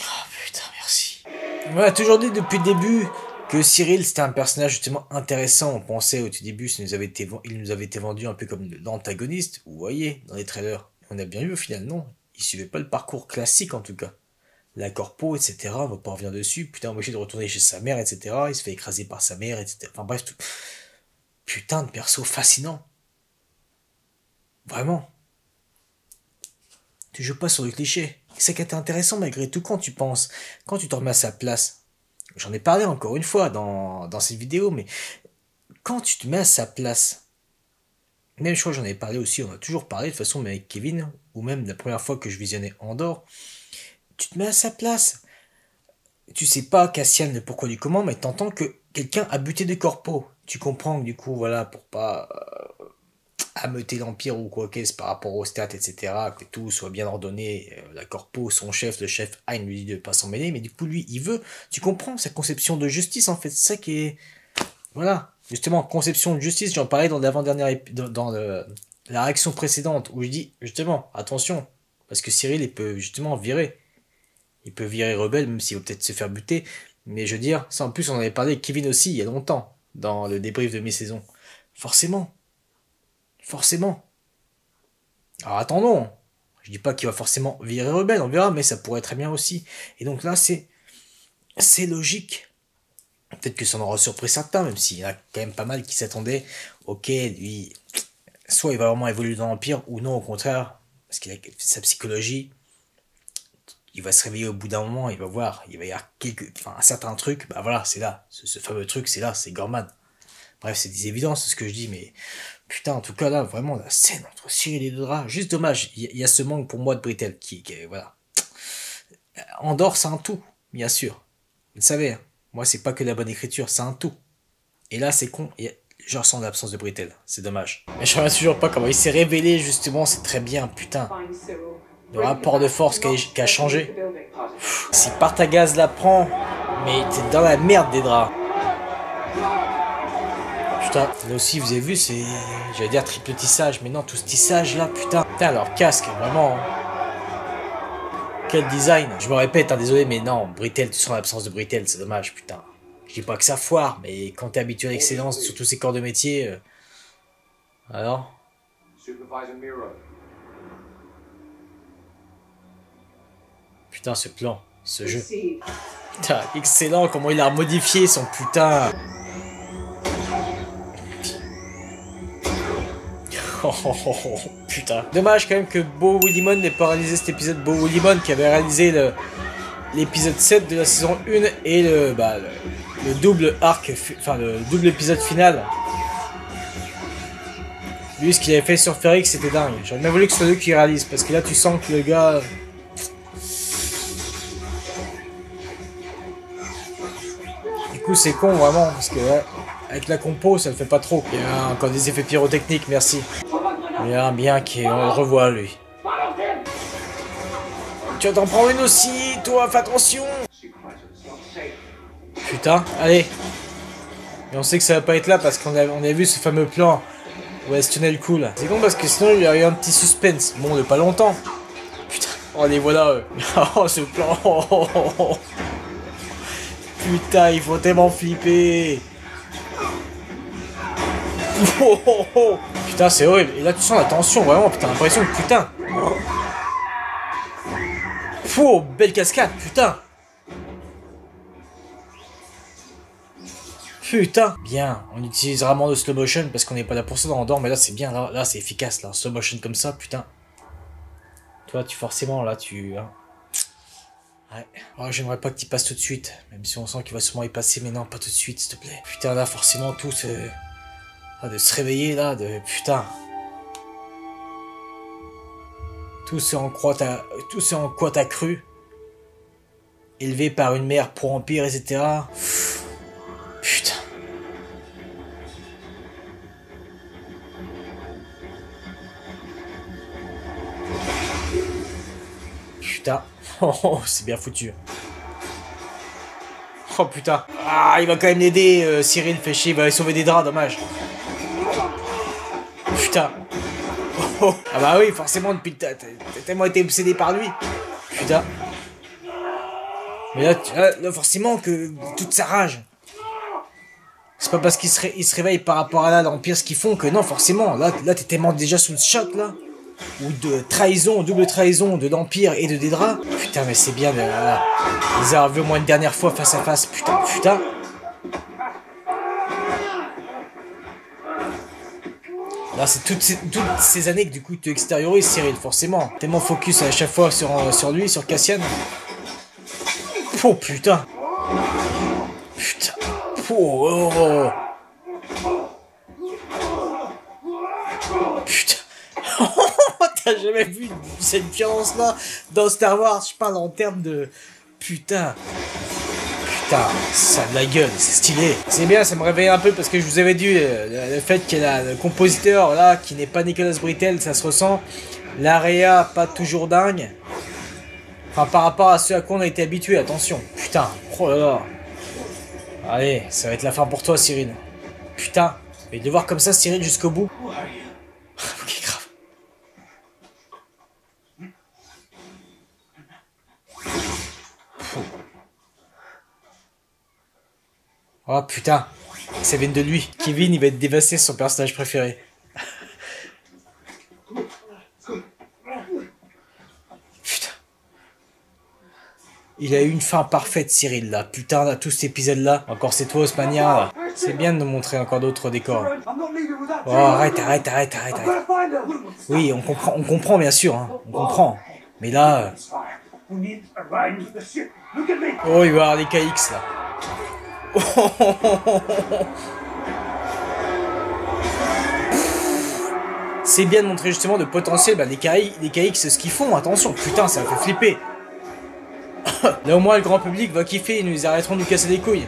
Oh putain, merci. On a toujours dit depuis le début que Cyril c'était un personnage justement intéressant. On pensait au tout début il nous avait été vendu un peu comme l'antagoniste. Vous voyez, dans les trailers. On a bien vu au final, non. Il suivait pas le parcours classique en tout cas. La corpo, etc. On va pas revenir dessus. Putain, obligé de retourner chez sa mère, etc. Il se fait écraser par sa mère, etc. Enfin bref, tout. Putain de perso fascinant. Vraiment. Tu joues pas sur le cliché. C'est qui était intéressant malgré tout quand tu penses. Quand tu te remets à sa place. J'en ai parlé encore une fois dans cette vidéo, mais quand tu te mets à sa place. Même je crois que j'en ai parlé aussi, on a toujours parlé de toute façon, mais avec Kevin, ou même la première fois que je visionnais Andorre. Tu te mets à sa place. Tu sais pas, Cassian, le pourquoi du comment, mais t'entends que quelqu'un a buté des corpos. Tu comprends que du coup, voilà, pour pas ameuter l'Empire ou quoi qu'est-ce par rapport aux stats, etc., que tout soit bien ordonné, la corpo, son chef, le chef Hein lui dit de pas s'en mêler, mais du coup, lui, il veut. Tu comprends sa conception de justice, en fait, c'est ça qui est... Voilà, justement, conception de justice, j'en parlais dans l'avant-dernière dans la réaction précédente, où je dis, justement, attention, parce que Cyril, il peut justement virer. Il peut virer rebelle, même s'il va peut-être se faire buter. Mais je veux dire, ça en plus on en avait parlé avec Kevin aussi, il y a longtemps, dans le débrief de mi-saison. Forcément. Forcément. Alors attendons. Je dis pas qu'il va forcément virer rebelle, on verra, mais ça pourrait très bien aussi. Et donc là, c'est logique. Peut-être que ça en aura surpris certains, même s'il y en a quand même pas mal qui s'attendaient. Ok, lui, soit il va vraiment évoluer dans l'Empire, ou non, au contraire, parce qu'il a sa psychologie. Il va se réveiller au bout d'un moment, il va voir, il va y avoir un certain truc, bah voilà, c'est là, ce fameux truc, c'est là, c'est Gorman. Bref, c'est des évidences, ce que je dis, mais putain, en tout cas là, vraiment, la scène entre Cyril et Dedra, juste dommage, il y a ce manque pour moi de Britell, qui voilà. Andorre, c'est un tout, bien sûr. Vous le savez, hein. Moi, c'est pas que la bonne écriture, c'est un tout. Et là, c'est con, je ressens l'absence de Britell, c'est dommage. Mais je reviens toujours pas comment il s'est révélé, justement, c'est très bien, putain. Le rapport de force qui a changé. Si Partagaz la prend, mais t'es dans la merde des draps. Putain, là aussi vous avez vu, c'est... J'allais dire triple tissage, mais non, tout ce tissage là, putain. Putain, leur casque, vraiment. Quel design. Je me répète, hein, désolé, mais non, Britell, tu sens l'absence de Britell, c'est dommage, putain. Je dis pas que ça foire, mais quand t'es habitué à l'excellence sur tous ces corps de métier... Alors putain, ce plan, ce jeu. Putain, excellent comment il a modifié son putain. Putain. Dommage quand même que Beau Limon n'ait pas réalisé cet épisode. Beau Limon qui avait réalisé l'épisode 7 de la saison 1 et le double arc, enfin le double épisode final. Lui, ce qu'il avait fait sur Ferrix, c'était dingue. J'aurais bien voulu que ce soit lui qui réalise, parce que là, tu sens que le gars... Du coup, c'est con, vraiment, parce que, ouais, avec la compo, ça ne fait pas trop. Il y a encore des effets pyrotechniques, merci. Il y a un bien qui... On le revoit, lui. Tu vas t'en prendre une aussi, toi, fais attention. Putain, allez. Et on sait que ça va pas être là, parce qu'on a vu ce fameux plan... Ouais, ce tunnel cool. C'est con parce que sinon il y aurait eu un petit suspense. Bon, de pas longtemps. Putain, oh les voilà. Oh, ce plan. Putain, il faut tellement flipper. Putain, c'est horrible. Et là, tu sens la tension, vraiment. Putain, l'impression que putain. Belle cascade, putain. Putain. Bien, on utilise rarement le slow motion parce qu'on n'est pas là pour ça dans Andorre, mais là c'est bien, là c'est efficace, là, slow motion comme ça, putain. Toi, tu forcément, là, tu... Hein. Ouais. Oh, j'aimerais pas que tu passes tout de suite, même si on sent qu'il va sûrement y passer, mais non, pas tout de suite, s'il te plaît. Putain, là, forcément, tout se... Ah, de se réveiller, là, de... Putain. Tout ce en quoi t'as cru. Élevé par une mère pour empire, etc. Putain. Putain. Oh, c'est bien foutu. Oh putain. Ah, il va quand même l'aider, Cyril, fait chier, il va aller sauver des draps, dommage. Putain. Oh. Ah bah oui, forcément, depuis t'as tellement été obsédé par lui. Putain. Mais là, forcément que toute sa rage. C'est pas parce qu'il se réveille par rapport à là l'Empire ce qu'ils font que non, forcément. Là t'es tellement déjà sous le choc, là. Ou de trahison, double trahison de l'Empire et de Dédra. Putain, mais c'est bien de les avoir vus au moins une dernière fois face à face. Putain, putain. Là, c'est toutes ces années que du coup tu extériorises, Cyril, forcément. Tellement focus à chaque fois sur lui, sur Cassian. Oh putain. Putain. Oh. Putain. T'as jamais vu cette violence-là dans Star Wars? Je parle en termes de... Putain. Putain, ça a de la gueule, c'est stylé. C'est bien, ça me réveille un peu parce que je vous avais dit le fait qu'il y a le compositeur là, qui n'est pas Nicolas Britell, ça se ressent. L'AREA, pas toujours dingue. Enfin, par rapport à ce à quoi on a été habitué, attention. Putain, oh là là. Allez, ça va être la fin pour toi, Cyril. Putain, mais de voir comme ça, Cyril, jusqu'au bout. Ok, grave. Oh putain, ça vient de lui. Kevin, il va être dévasté, son personnage préféré. Putain. Il a eu une fin parfaite, Cyril, là. Putain, là, tout cet épisode-là. Encore c'est toi, Osmania, là. C'est bien de nous montrer encore d'autres décors. Oh, arrête. Oui, on comprend, bien sûr, hein. On comprend. Mais là... Oh, il va y avoir les KX, là. C'est bien de montrer justement le potentiel, les KX, ce qu'ils font, attention, putain, ça me fait flipper. Là au moins le grand public va kiffer, ils arrêteront de nous casser les couilles.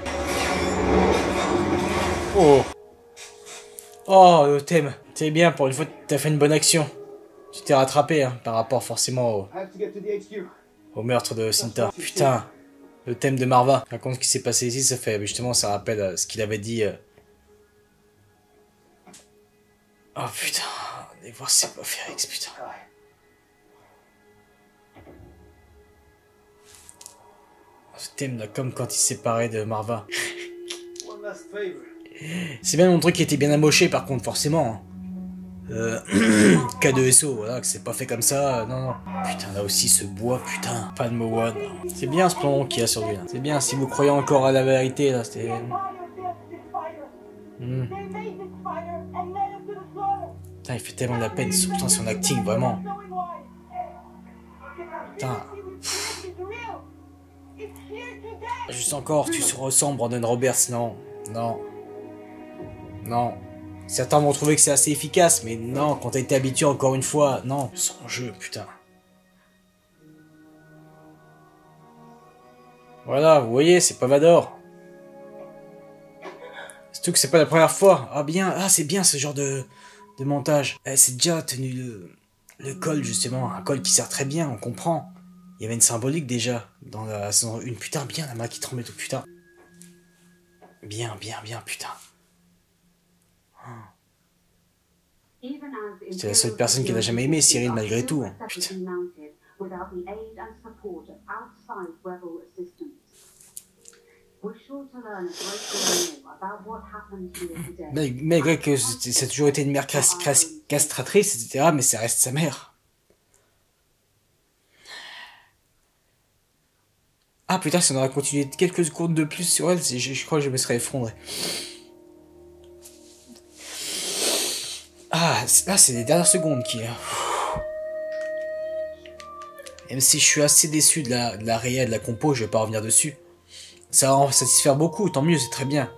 Oh, le thème, c'est bien, pour une fois t'as fait une bonne action. Tu t'es rattrapé, hein, par rapport forcément au meurtre de Cinta. Putain. Le thème de Marva. Raconte ce qui s'est passé ici, ça fait justement, ça rappelle ce qu'il avait dit. Oh putain, allez voir c'est pas Ferrix, putain. Ce thème là, comme quand il s'est séparé de Marva. C'est bien mon truc qui était bien amoché par contre, forcément. K2SO, voilà, que c'est pas fait comme ça, non. Putain, là aussi, ce bois, putain, pas de Mowan. C'est bien ce plan qu'il y a sur lui, là. C'est bien, si vous croyez encore à la vérité, là, c'était... Putain, il fait tellement de la peine, putain, son acting, vraiment. Putain. Juste encore, tu se ressembles, Brandon Roberts, non. Non. Non. Certains vont trouver que c'est assez efficace, mais non, quand t'as été habitué encore une fois, non. Son jeu, putain. Voilà, vous voyez, c'est pas Vador. Surtout que c'est pas la première fois. Ah bien, ah c'est bien ce genre de montage. C'est déjà tenu le col justement, un col qui sert très bien, on comprend. Il y avait une symbolique déjà dans la saison 1. Putain, bien la main qui tremblait tout, putain. Bien, putain. C'est la seule personne qui n'a jamais aimé Cyril malgré tout. Putain. Malgré que ça a toujours été une mère castratrice, etc., mais ça reste sa mère. Ah putain, si on aurait continué quelques secondes de plus sur elle, je crois que je me serais effondré. Ah, là c'est les dernières secondes qui... Même si je suis assez déçu de la réa et de la compo, je vais pas revenir dessus. Ça va en satisfaire beaucoup, tant mieux, c'est très bien.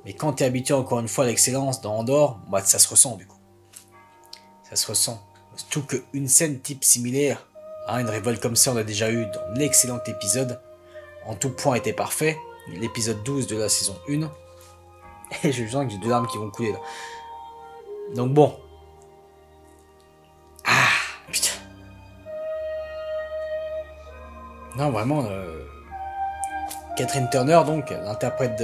Mais quand t'es habitué encore une fois à l'excellence dans Andor, bah, ça se ressent du coup. Ça se ressent. Surtout qu'une scène type similaire à une révolte comme ça, on l'a déjà eu dans l'excellent épisode. En tout point était parfait. L'épisode 12 de la saison 1. Et je sens que j'ai deux larmes qui vont couler là. Donc bon. Ah, putain. Non, vraiment... Catherine Turner, donc, l'interprète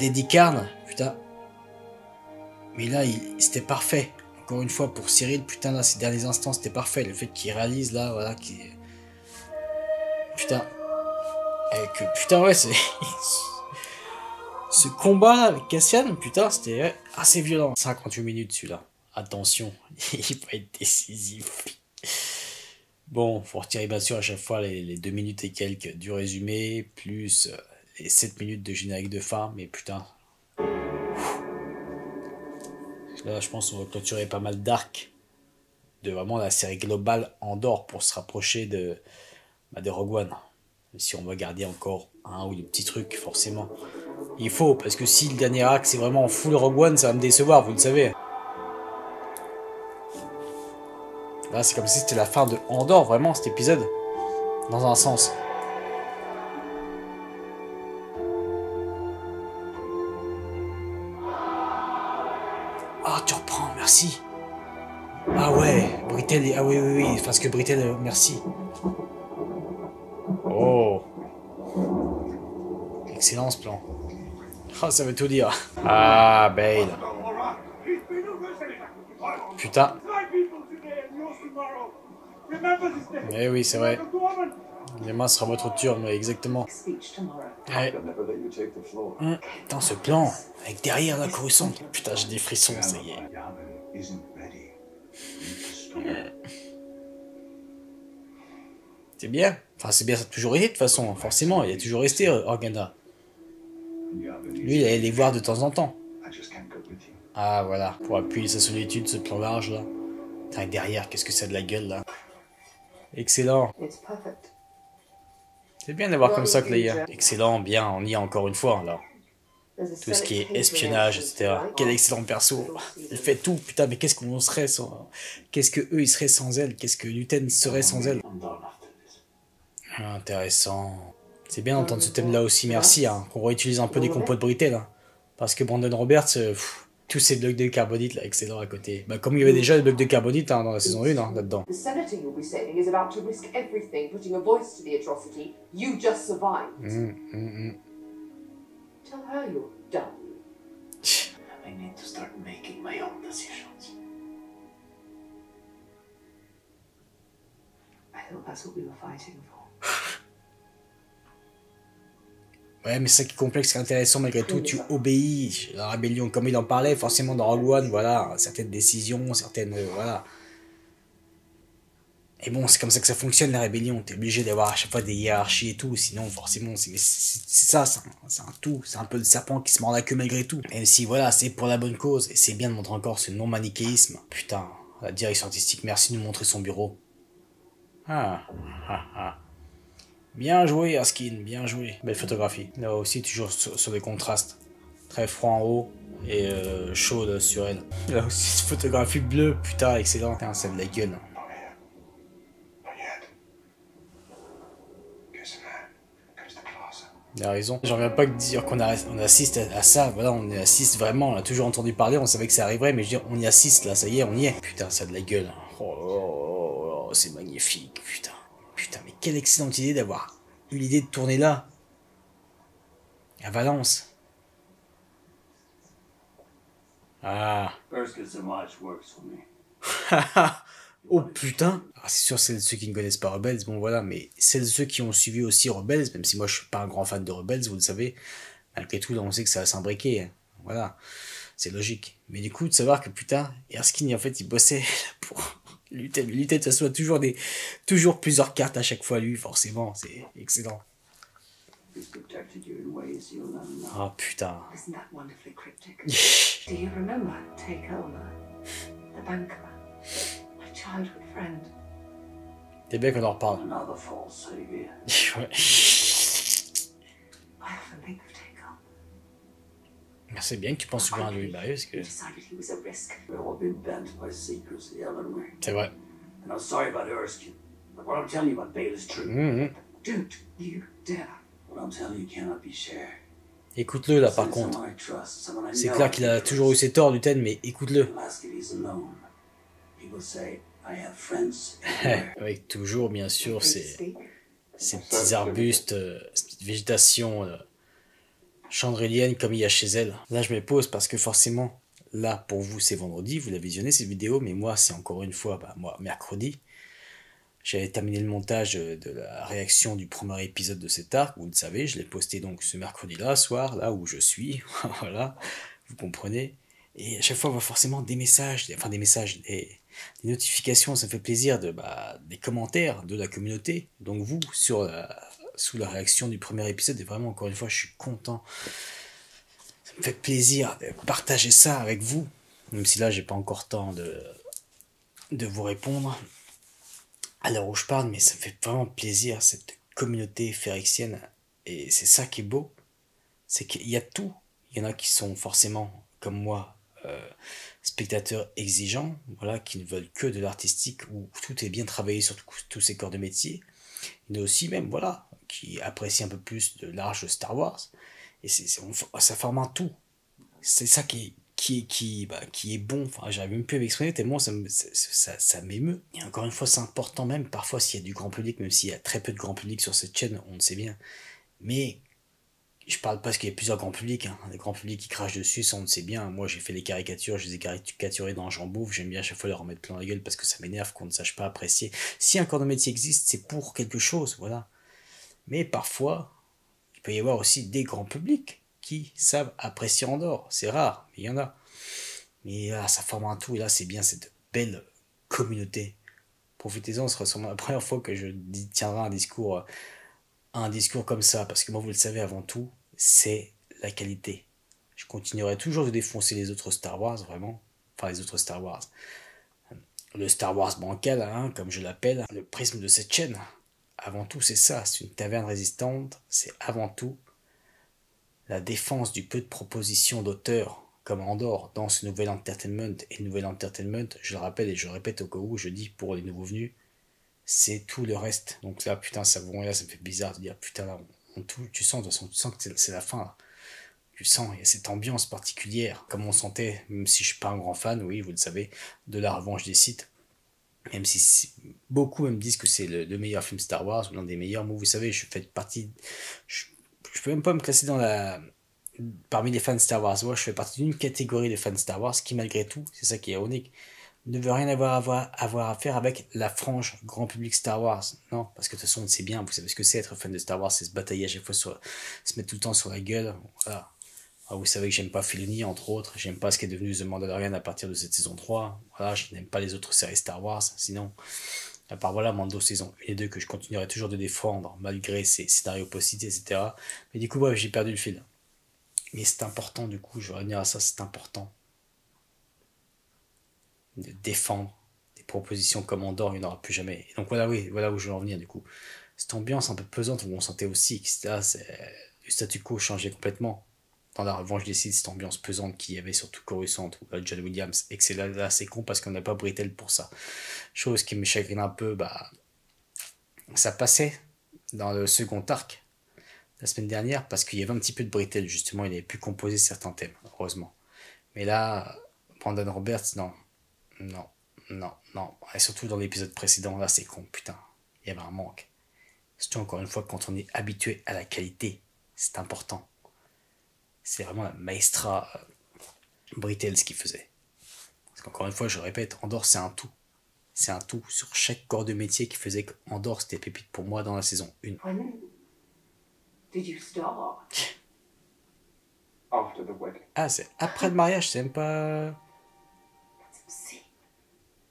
d'Eddie Carn, putain. Mais là, c'était parfait. Encore une fois, pour Cyril, putain, là, ces derniers instants, c'était parfait. Le fait qu'il réalise, là, voilà, putain. Et que, putain, ouais, c'est... Ce combat avec Cassian, putain, c'était assez violent. 58 minutes, celui-là. Attention, il va être décisif. Bon, faut retirer bien sûr à chaque fois les 2 minutes et quelques du résumé, plus les 7 minutes de générique de fin, mais putain. Là, je pense qu'on va clôturer pas mal d'arcs de vraiment la série globale Andor pour se rapprocher de Rogue One. Mais si on va garder encore un ou deux petits trucs, forcément. Il faut, parce que si le dernier arc c'est vraiment full Rogue One, ça va me décevoir, vous le savez. Là, c'est comme si c'était la fin de Andor, vraiment, cet épisode. Dans un sens. Ah, tu reprends, merci. Ah ouais, Brittel, ah oui, parce que Brittel, merci. Oh. Excellent ce plan. Ah, ça veut tout dire. Ah, Bail. Putain. Eh oui, c'est vrai. Les mains sera votre tour, mais exactement. Ouais. Putain, ce plan, avec derrière la Coruscant. Putain, j'ai des frissons, ça y est. C'est bien. Enfin, c'est bien, ça a toujours été de toute façon. Forcément, il a toujours resté, Organa. Lui, il allait les voir de temps en temps. Ah, voilà. Pour appuyer sa solitude, ce plan large, là. Putain, derrière, qu'est-ce que ça a de la gueule, là. Excellent. C'est bien d'avoir comme ça, Claire. Excellent, bien, on y est encore une fois, alors. Tout ce qui est espionnage, etc. Quel excellent perso. Elle fait tout, putain, mais qu'est-ce qu'on serait sans... Qu'est-ce que eux, ils seraient sans elle? Qu'est-ce que Newton serait sans elle? Intéressant. C'est bien d'entendre ce thème-là aussi, merci, hein, qu'on réutilise un peu des compos de Brittel, hein. Parce que Brandon Roberts, tous ces blocs de carbonite, là, excellent à côté. Bah, comme il y avait déjà des blocs de carbonite, hein, dans la saison 1, hein, là-dedans. Tell her you're done. I need to start making my own decisions. I thought that's what we were fighting for. Ouais, mais c'est ça qui est complexe, c'est intéressant malgré tout, tu obéis. La rébellion, comme il en parlait, forcément dans Rogue One, voilà, certaines décisions, certaines, voilà. Et bon, c'est comme ça que ça fonctionne la rébellion. T'es obligé d'avoir à chaque fois des hiérarchies et tout, sinon forcément c'est ça, c'est un tout. C'est un peu le serpent qui se mord la queue malgré tout. Même si voilà, c'est pour la bonne cause, et c'est bien de montrer encore ce non-manichéisme. Putain, la direction artistique, merci de nous montrer son bureau. Ah. Bien joué Askin, bien joué. Belle photographie. Là aussi toujours sur les contrastes. Très froid en haut et chaude sur elle. Là aussi cette photographie bleue, putain, excellent. Putain, ça a de la gueule. Il a raison. J'en reviens pas que dire qu'on assiste à ça. Voilà, on assiste vraiment. On a toujours entendu parler, on savait que ça arriverait, mais je veux dire, on y assiste là, ça y est, on y est. Putain, ça a de la gueule. Oh, c'est magnifique, putain. Putain, mais quelle excellente idée d'avoir eu l'idée de tourner là. À Valence. Ah. Oh putain. Ah, c'est sûr, celles de ceux qui ne connaissent pas Rebels, bon voilà, mais celles de ceux qui ont suivi aussi Rebels, même si moi je suis pas un grand fan de Rebels, vous le savez, malgré tout, là on sait que ça va s'imbriquer, hein. Voilà, c'est logique. Mais du coup, de savoir que putain, Erskine, en fait, il bossait pour lutter de toute façon, toujours plusieurs cartes à chaque fois, lui, forcément, c'est excellent. Oh putain. Isn't that wonderfully cryptic? Do you remember Takeover, the banker, my childhood friend? T'es bien qu'on en reparle. Another false savior. Ouais. I often think of Takeover. C'est bien que tu penses souvent à lui, bah oui, parce que... He decided he was a risk. We've all been bent by secrecy, haven't we? C'est vrai. And I'm sorry about Erskine, but what I'm telling you about Bale is true. Don't you dare. What I'm telling you cannot be shared. Écoute-le là par contre. C'est clair qu'il a toujours eu ses torts, Luten, mais écoute-le. Avec toujours bien sûr ces petits arbustes, cette petite végétation chandrélienne comme il y a chez elle. Là je me pose parce que forcément, là pour vous c'est vendredi, vous la visionnez cette vidéo, mais moi c'est encore une fois, moi mercredi. J'avais terminé le montage de la réaction du premier épisode de cet arc, vous le savez, je l'ai posté donc ce mercredi-là, soir, là où je suis, voilà, vous comprenez. Et à chaque fois, on voit forcément des messages, des notifications, ça me fait plaisir, des commentaires de la communauté. Donc vous, sous la réaction du premier épisode, et vraiment, encore une fois, je suis content. Ça me fait plaisir de partager ça avec vous, même si là, j'ai pas encore temps de vous répondre à l'heure où je parle, mais ça me fait vraiment plaisir, cette communauté ferexienne, et c'est ça qui est beau, c'est qu'il y a tout. Il y en a qui sont forcément, comme moi, spectateurs exigeants, voilà, qui ne veulent que de l'artistique, où tout est bien travaillé sur tous ces corps de métier. Il y en a aussi même, voilà, qui apprécient un peu plus de l'art de Star Wars, et ça forme un tout. C'est ça qui est bon, enfin j'arrive même plus à m'exprimer tellement ça m'émeut. Et encore une fois c'est important, même parfois s'il y a du grand public, même s'il y a très peu de grand public sur cette chaîne, on le sait bien, mais je parle pas parce qu'il y a plusieurs grands publics, hein. Les grands publics qui crachent dessus, ça on le sait bien. Moi j'ai fait les caricatures, je les ai caricaturées dans Jean Bouffe, j'aime bien à chaque fois leur remettre plein la gueule parce que ça m'énerve qu'on ne sache pas apprécier. Si un corps de métier existe, c'est pour quelque chose, voilà. Mais parfois il peut y avoir aussi des grands publics qui savent apprécier Andorre. C'est rare, mais il y en a. Mais là, ça forme un tout, et là, c'est bien cette belle communauté. Profitez-en, ce sera sûrement la première fois que je tiendrai un discours comme ça, parce que moi, vous le savez, avant tout, c'est la qualité. Je continuerai toujours de défoncer les autres Star Wars, vraiment. Enfin, les autres Star Wars. Le Star Wars bancal, hein, comme je l'appelle, le prisme de cette chaîne. Avant tout, c'est ça, c'est une taverne résistante, c'est avant tout la défense du peu de propositions d'auteurs comme Andorre dans ce nouvel entertainment. Et le nouvel entertainment, je le rappelle et je le répète au cas où je dis pour les nouveaux venus, c'est tout le reste. Donc là, putain, ça me fait bizarre de dire, putain, là, tu sens, de toute façon, tu sens que c'est la fin, là. Tu sens, il y a cette ambiance particulière, comme on sentait, même si je suis pas un grand fan, oui, vous le savez, de La Revanche des Sith. Même si beaucoup me disent que c'est le meilleur film Star Wars, ou l'un des meilleurs, moi, vous savez, je fais partie... Je peux même pas me classer parmi les fans Star Wars. Moi, je fais partie d'une catégorie de fans Star Wars qui, malgré tout, c'est ça qui est ironique, ne veut rien avoir à faire avec la frange grand public Star Wars. Non, parce que de toute façon, on sait bien, vous savez ce que c'est être fan de Star Wars, c'est se batailler à chaque fois, se mettre tout le temps sur la gueule. Voilà. Alors, vous savez que j'aime pas Filoni, entre autres. J'aime pas ce qui est devenu The Mandalorian à partir de cette saison 3. Voilà, je n'aime pas les autres séries Star Wars. Sinon, À part voilà, Mando saison 1 et 2 que je continuerai toujours de défendre malgré ses scénarios possibles, etc. Mais du coup, bref, j'ai perdu le fil. Mais c'est important, du coup, je vais revenir à ça, c'est important de défendre des propositions comme Andorre, il n'y en aura plus jamais. Et donc voilà, oui, voilà où je veux en venir, du coup. Cette ambiance un peu pesante où on sentait aussi, etc., le statu quo changeait complètement. Dans la revanche des Sith, cette ambiance pesante qu'il y avait surtout Coruscant ou John Williams, et que c'est là c'est con parce qu'on n'a pas Brittle pour ça. Chose qui me chagrine un peu, ça passait dans le second arc la semaine dernière parce qu'il y avait un petit peu de Brittle, justement, il avait pu composer certains thèmes, heureusement. Mais là, Brandon Roberts, non, et surtout dans l'épisode précédent, là c'est con, putain, il y avait un manque. Surtout encore une fois, quand on est habitué à la qualité, c'est important. C'est vraiment la maestra Brittle ce qu'il faisait. Parce qu'encore une fois, je répète, Andorre c'est un tout. C'est un tout sur chaque corps de métier qui faisait qu'Andorre c'était pépite pour moi dans la saison 1. When did you start? After the wedding. Ah, c'est après le mariage, c'est même pas... See, I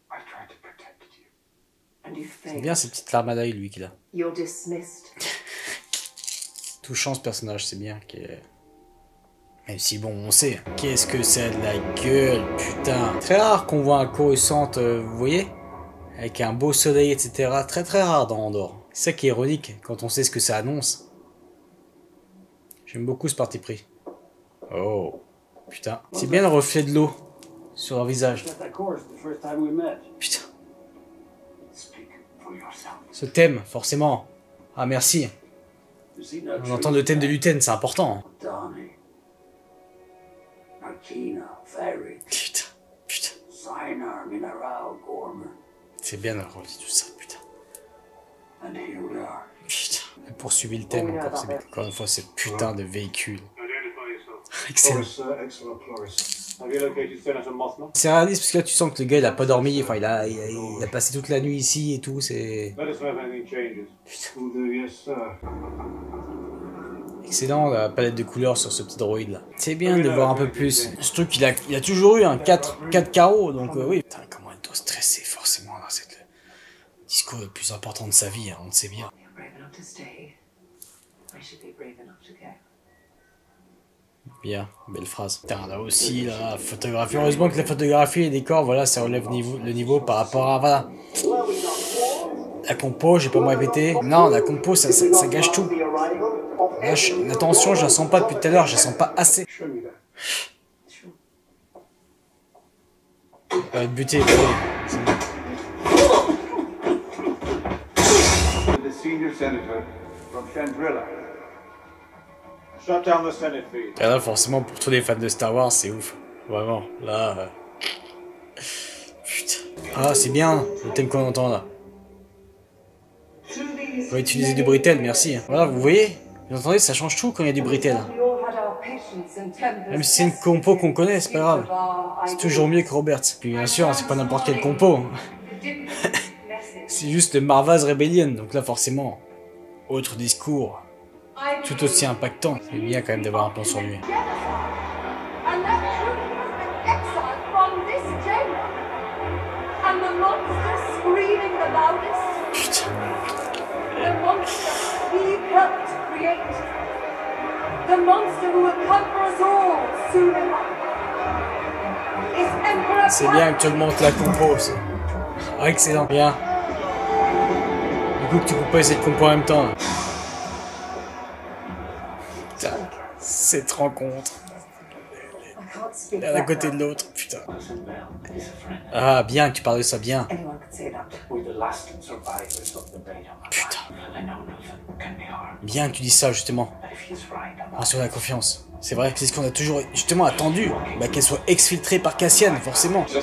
tried to protect you. and you C'est failed. bien ces petites larmes à l'œil, lui, qu'il a. You're dismissed. Touchant ce personnage, c'est bien. Même si bon, on sait, qu'est-ce que c'est de la gueule, putain. Très rare qu'on voit un Coruscant, vous voyez, avec un beau soleil, etc. Très très rare dans Andorre. C'est ça qui est ironique, quand on sait ce que ça annonce. J'aime beaucoup ce parti pris. Oh, putain. C'est bien le reflet de l'eau sur leur visage. Set that course the first time we met. Putain. Speak for yourself. Ce thème, forcément. Ah, merci. You see no On entend le thème de Luten, c'est important. Donnie. Narkina, Ferry, Putain. Sinar, Mineral, Gorman. C'est bien de relier tout ça, putain. And here we are. Putain. Elle poursuivit le thème encore, c'est bien. Encore une fois, ce putain de véhicule. Identify yourself. Excellent. Chloris, sir. Excellent, Chloris. Have you located Senator Mothma? C'est réaliste parce que là tu sens que le gars il a pas dormi, enfin il a passé toute la nuit ici et tout, c'est Let us know if anything changes. Will do, yes, sir. excellent la palette de couleurs sur ce petit droïde là. C'est bien de voir un peu plus. Ce truc il a toujours eu un 4 carreaux donc oui. Putain comment il doit stresser forcément là, c'est le discours le plus important de sa vie, hein, on le sait bien. You're brave enough to stay. I should be brave enough to go. Bien, belle phrase. Putain, là aussi, la photographie. Heureusement que la photographie et les décors, voilà, ça relève le niveau par rapport à, voilà. La compo, j'ai pas me répéter. Non, la compo, ça gâche tout. Là, l'attention, je la sens pas depuis tout à l'heure, je la sens pas assez. Show me that. Buter, c'est bon. The senior senator from Chandrilla. Shut down the Senate feed. Et là, forcément, pour tous les fans de Star Wars, c'est ouf. Vraiment, là... Putain. Ah, c'est bien, le thème qu'on entend là. On va utiliser du Brittle, merci. Voilà, vous voyez? Vous entendez, ça change tout quand il y a du Brittle. Même si c'est une compo qu'on connaît, c'est pas grave. C'est toujours mieux que Roberts. Puis bien sûr, c'est pas n'importe quelle compo. C'est juste le Marvaz Rebellion, donc là forcément, autre discours, tout aussi impactant. C'est bien quand même d'avoir un plan sur lui. Putain. C'est bien que tu augmentes la compo aussi. Ah, excellent, bien. Du coup que tu coupes cette compo en même temps. Putain, cette rencontre. L'un à côté de l'autre, putain. Ah, bien que tu parles de ça, bien. Putain. Bien que tu dis ça, justement. Sur la confiance. C'est vrai, c'est ce qu'on a toujours justement attendu. Qu'elle soit exfiltrée par Cassian, forcément. Putain.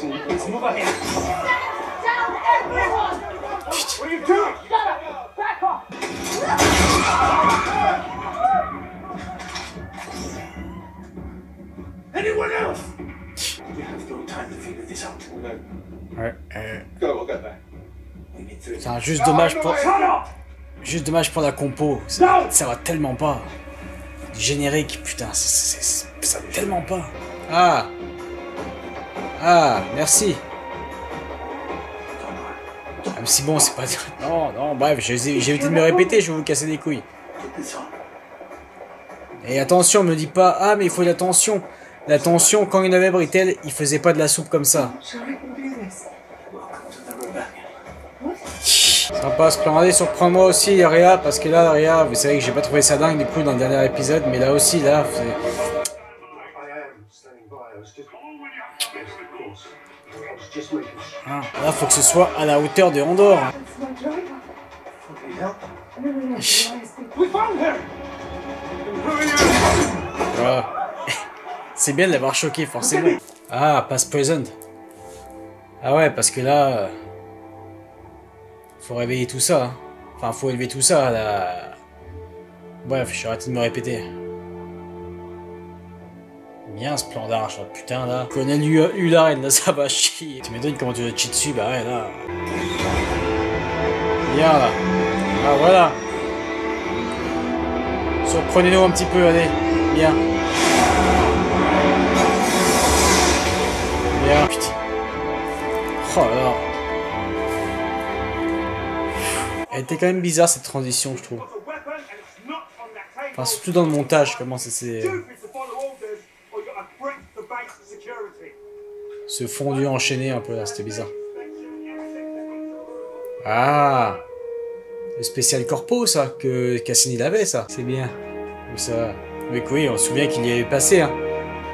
Anyone else? We have no time to figure this out. Ouais, Go, we'll get there. We need to. c'est juste dommage pour... Shut up! Juste dommage pour la compo. Ça va tellement pas. Générique, putain, ça va tellement pas. Ah. Ah, merci. Ah, mais si bon, c'est pas... Non, non, bref, j'ai évité de me répéter, je vais vous casser les couilles. Get this on. Et attention, me dis pas, ah, mais il faut de l'attention. L'attention, quand il avait Britel, il faisait pas de la soupe comme ça. Sure I can do this. Welcome to the rebellion. Sympa ce plan. Allez, surprends-moi aussi, Rhea, parce que là, Rhea, vous savez que j'ai pas trouvé ça dingue du coup dans le dernier épisode, mais là aussi, là, c'est... I am standing by. I was just. Yes, of course. I was just making sure. Hein, là, faut que ce soit à la hauteur de Andorre. That's my driver. Need help? No, no, no. We found her! Voilà. C'est bien de l'avoir choqué, forcément. Ah, past present. Ah ouais, parce que là... faut réveiller tout ça. Hein. Enfin, faut élever tout ça, là. Bref, je suis arrêté de me répéter. Bien ce plan d'arche, là. Putain, là. Je connais l'arène, là, ça va chier. Tu m'étonnes comment tu vas te chier dessus, bah ouais, là. Bien, là. Ah, voilà. Surprenez-nous un petit peu, allez. Bien. Bien, putain. Oh là là. Elle était quand même bizarre cette transition, je trouve. Got a weapon and it's not on that table. Enfin, surtout dans le montage, comment ça s'est... Stupid to follow orders or you gotta break the bank's security. Ce fondu enchaîné un peu là, c'était bizarre. Ah, le spécial corpo, ça, que Cassini l'avait, ça. C'est bien. Ça... Mais oui, on se souvient qu'il y avait passé, hein,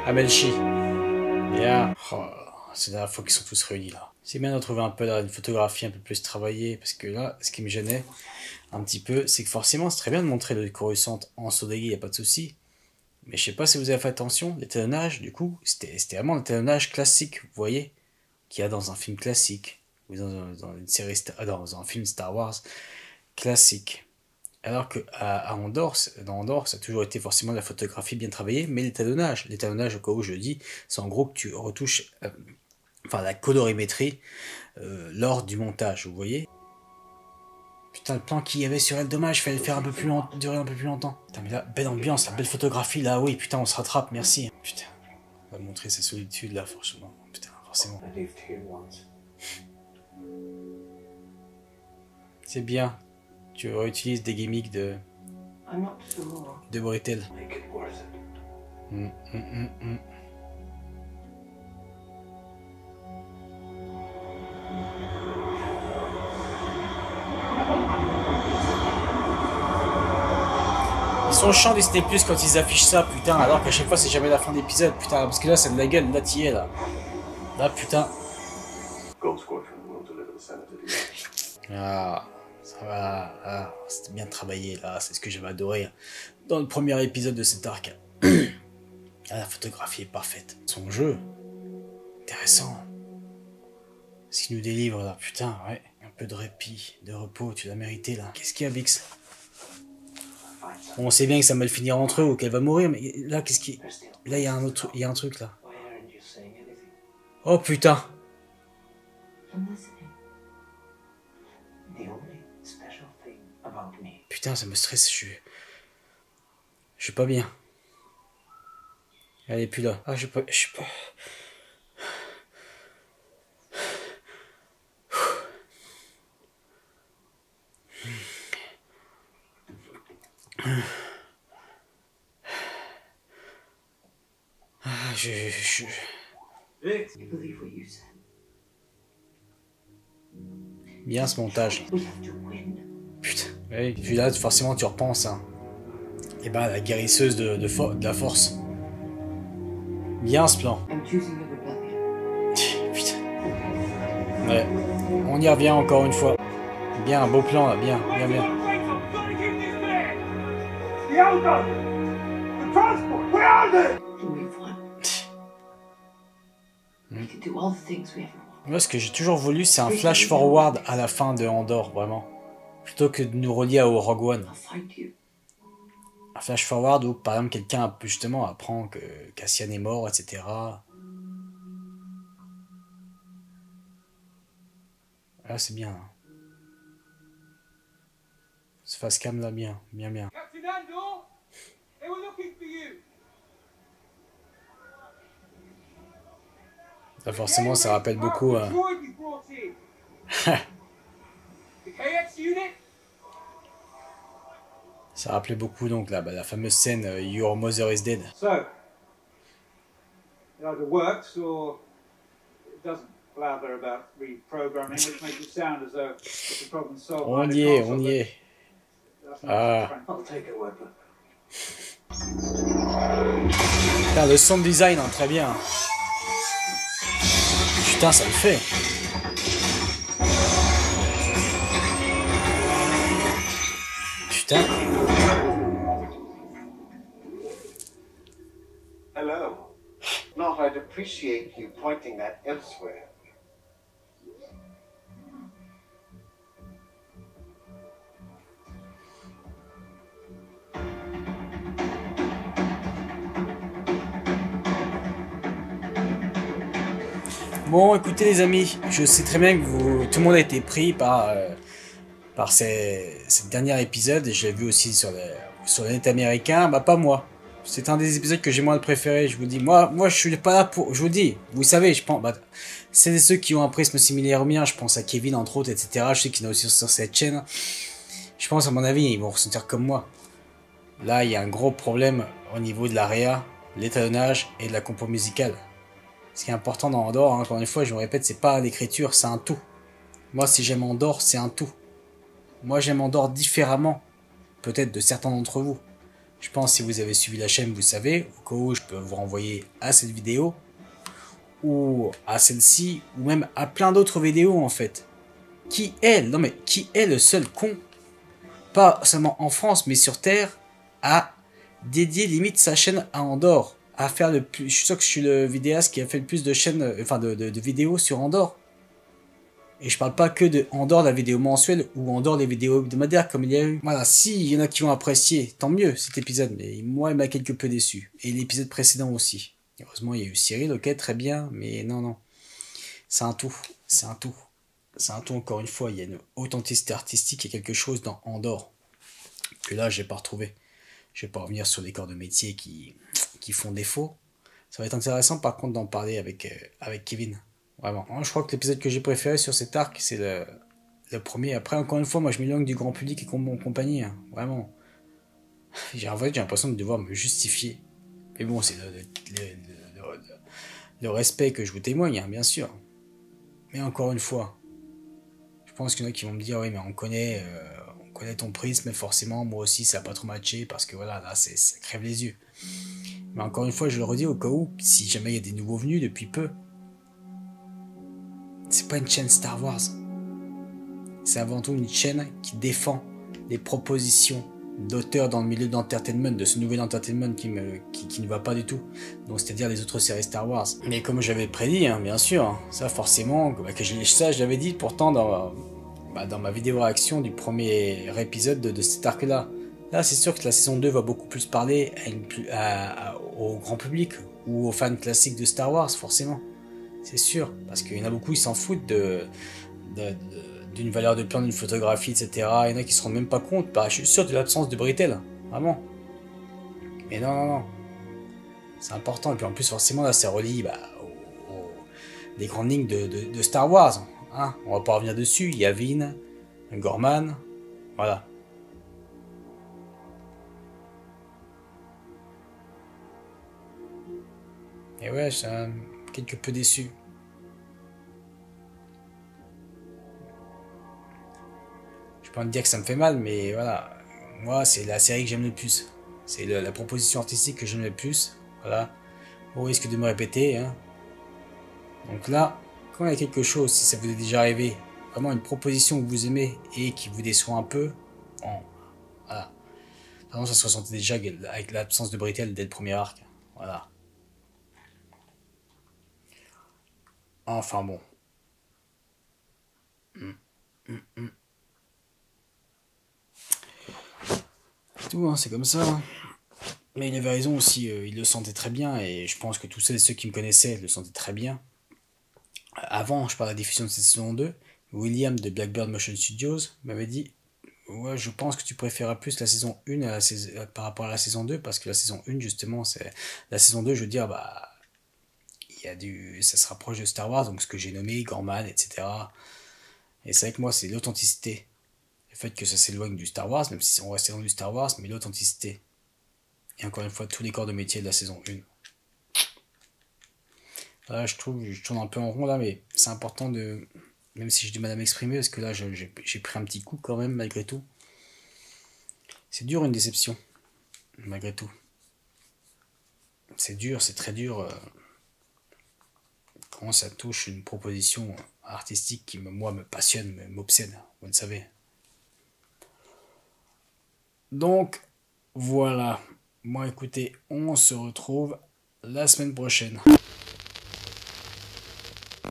à Melchi. Bien. Oh, c'est la dernière fois qu'ils sont tous réunis, là. C'est bien de retrouver un peu là, une photographie un peu plus travaillée, parce que là, ce qui me gênait un petit peu, c'est que forcément, c'est très bien de montrer le Coruscant en Sodegi, y a pas de souci. Mais je sais pas si vous avez fait attention, l'étalonnage, du coup, c'était vraiment l'étalonnage classique, vous voyez, qu'il y a dans un film classique, ou dans une série, dans un film Star Wars classique. Alors que à Andorre, dans Andorre, ça a toujours été forcément de la photographie bien travaillée, mais l'étalonnage, au cas où je le dis, c'est en gros que tu retouches, enfin la colorimétrie lors du montage, vous voyez. Putain, le plan qu'il y avait sur elle, dommage, fallait le faire un peu plus durer un peu plus longtemps. Putain, mais là, belle ambiance, la belle photographie, là, oui, putain, on se rattrape, merci. Putain, on va montrer sa solitude, là, franchement. Putain, forcément. I lived here once. C'est bien. Tu réutilises des gimmicks de I'm not sure. Britel. Make it worth it. Ils sont chiants Disney Plus quand ils affichent ça, putain, alors qu'à chaque fois c'est jamais la fin d'épisode, putain, parce que là c'est de la gueule, là t'y es, là. Là, putain. Gold Squadron will deliver the Senator to you. Ah, ça va, ah, c'était bien travaillé, là, c'est ce que j'avais adoré dans le premier épisode de cet arc. Ah, la photographie est parfaite. Son jeu, intéressant. Ce qu'il nous délivre, là, putain, ouais. Un peu de répit, de repos, tu l'as mérité, là. Qu'est-ce qu'il y a, Bix? Bon, on sait bien que ça va mal finir entre eux ou qu'elle va mourir, mais là, qu'est-ce qui... Là, il y a un autre... Il y a un truc, là. Why aren't you saying anything? Oh, putain. I'm listening. The only special thing about me. Putain, ça me stresse, je suis pas bien. Elle est plus là. Ah, je suis pas... Ah, You believe what you said. Bien ce montage. We have to win. Putain. Oui, puis là, forcément, tu repenses, hein. Et bah, la guérisseuse de la force. Bien ce plan. I'm choosing the rebellion. Putain. Ouais. On y revient encore une fois. Bien, un beau plan, là. Bien, bien, bien. The Eldon! The transport! Where are they? And we've won. We can do all the things we ever want. Moi, ce que j'ai toujours voulu, c'est un flash forward à la fin de Andorre, vraiment. Plutôt que de nous relier au Rogue One. I'll find you. Un flash forward où, par exemple, quelqu'un justement apprend que Cassian est mort, etc. Là, c'est bien. Hein. Ce face cam là, bien, bien, bien. Captain Andor, they were looking for you. Là, forcément, ça rappelle beaucoup. Droid we brought in. KX unit? Ça rappelait beaucoup donc la fameuse scène Your Mother is Dead. So, it either works or it doesn't. Blather about reprogramming, which makes it sound as though it's a problem solved. On y est, on y est. Ah. I'll take it, Weapon. Putain, le sound design, hein, très bien. Putain, ça le fait. Putain. Hello. Not, I'd appreciate you pointing that elsewhere. Bon, écoutez les amis, je sais très bien que tout le monde a été pris par cette dernière épisode, et je l'ai vu aussi sur le net américain, bah pas moi. C'est un des épisodes que j'ai moins préféré, je vous dis. Moi je suis pas là pour, je vous dis, vous savez, je pense, c'est ceux qui ont un prisme similaire au mien, je pense à Kevin entre autres, etc. Je sais qu'il y en a aussi sur cette chaîne. Je pense à mon avis, ils vont ressentir comme moi. Là, il y a un gros problème au niveau de la réa, l'étalonnage et de la compo musicale. Ce qui est important dans Andor, hein, encore une fois, je me répète, c'est pas l'écriture, c'est un tout. Moi, si j'aime Andor, c'est un tout. Moi, j'aime Andor différemment, peut-être de certains d'entre vous. Je pense, si vous avez suivi la chaîne, vous savez, au cas où je peux vous renvoyer à cette vidéo, ou à celle-ci, ou même à plein d'autres vidéos, en fait. Qui est le seul con, pas seulement en France, mais sur Terre, à dédier limite sa chaîne à Andor, à faire le plus... Je suis sûr que je suis le vidéaste qui a fait le plus de chaînes, enfin de vidéos sur Andor. Et je parle pas que de Andor la vidéo mensuelle ou Andor les vidéos hebdomadaires comme il y a eu. Voilà, si il y en a qui ont apprécié, tant mieux cet épisode, mais moi il m'a quelque peu déçu. Et l'épisode précédent aussi. Heureusement il y a eu Cyril, ok, très bien, mais non. C'est un tout, c'est un tout. C'est un tout encore une fois, il y a une authenticité artistique et quelque chose dans Andor que là j'ai pas retrouvé. Je vais pas revenir sur des corps de métier qui font défaut. Ça va être intéressant par contre d'en parler avec Kevin. Vraiment. Je crois que l'épisode que j'ai préféré sur cet arc, c'est le premier. Après, encore une fois, moi je m'éloigne du grand public et compagnie. Hein. Vraiment. J'ai l'impression de devoir me justifier. Mais bon, c'est le respect que je vous témoigne, hein, bien sûr. Mais encore une fois, je pense qu'il y en a qui vont me dire, oui, mais on connaît ton prisme, mais forcément, moi aussi, ça n'a pas trop matché, parce que voilà, là, ça crève les yeux. Mais encore une fois, je le redis au cas où, si jamais il y a des nouveaux venus depuis peu, c'est pas une chaîne Star Wars. C'est avant tout une chaîne qui défend les propositions d'auteurs dans le milieu de l'entertainment, de ce nouvel entertainment qui ne va pas du tout. Donc c'est-à-dire les autres séries Star Wars. Mais comme j'avais prédit, hein, bien sûr, hein, ça forcément, ça j'avais dit pourtant dans ma vidéo réaction du premier épisode de cet arc-là. Là, c'est sûr que la saison 2 va beaucoup plus parler au grand public ou aux fans classiques de Star Wars, forcément. C'est sûr, parce qu'il y en a beaucoup, ils s'en foutent d'une valeur de plan, d'une photographie, etc. Il y en a qui se rendent même pas compte. Je suis sûr de l'absence de Britell, vraiment. Mais non. C'est important. Et puis en plus, forcément, là, ça relie les grandes lignes de Star Wars. Hein. On va pas revenir dessus. Yavin, Gorman, voilà. Et ouais, je suis quelque peu déçu. Je peux pas te dire que ça me fait mal, mais voilà. Moi, c'est la série que j'aime le plus. C'est la proposition artistique que j'aime le plus. Voilà. Au risque de me répéter. Hein. Donc là, quand il y a quelque chose, si ça vous est déjà arrivé, vraiment une proposition que vous aimez et qui vous déçoit un peu, bon, voilà. Pardon, ça se ressentait déjà avec l'absence de Britell dès le premier arc. Voilà. Enfin bon. C'est tout, hein, c'est comme ça. Hein. Mais il avait raison aussi, il le sentait très bien, et je pense que tous ceux qui me connaissaient le sentaient très bien. Avant, je parle de la diffusion de cette saison 2, William de Blackbird Motion Studios m'avait dit « Ouais, je pense que tu préféreras plus la saison 1 par rapport à la saison 2, parce que la saison 1, justement, c'est... La saison 2, je veux dire, ça se rapproche de Star Wars, donc ce que j'ai nommé, Gorman, etc. Et c'est vrai que moi, c'est l'authenticité le fait que ça s'éloigne du Star Wars, même si on restait dans du Star Wars, mais l'authenticité. Et encore une fois, tous les corps de métier de la saison 1. Là, je trouve, je tourne un peu en rond là, mais c'est important de... Même si j'ai du mal à m'exprimer, parce que là, j'ai pris un petit coup quand même, malgré tout. C'est dur, une déception, malgré tout. C'est dur, c'est très dur. Quand ça touche une proposition artistique qui, moi, me passionne, m'obsède, vous le savez. Donc, voilà. Bon, écoutez, on se retrouve la semaine prochaine.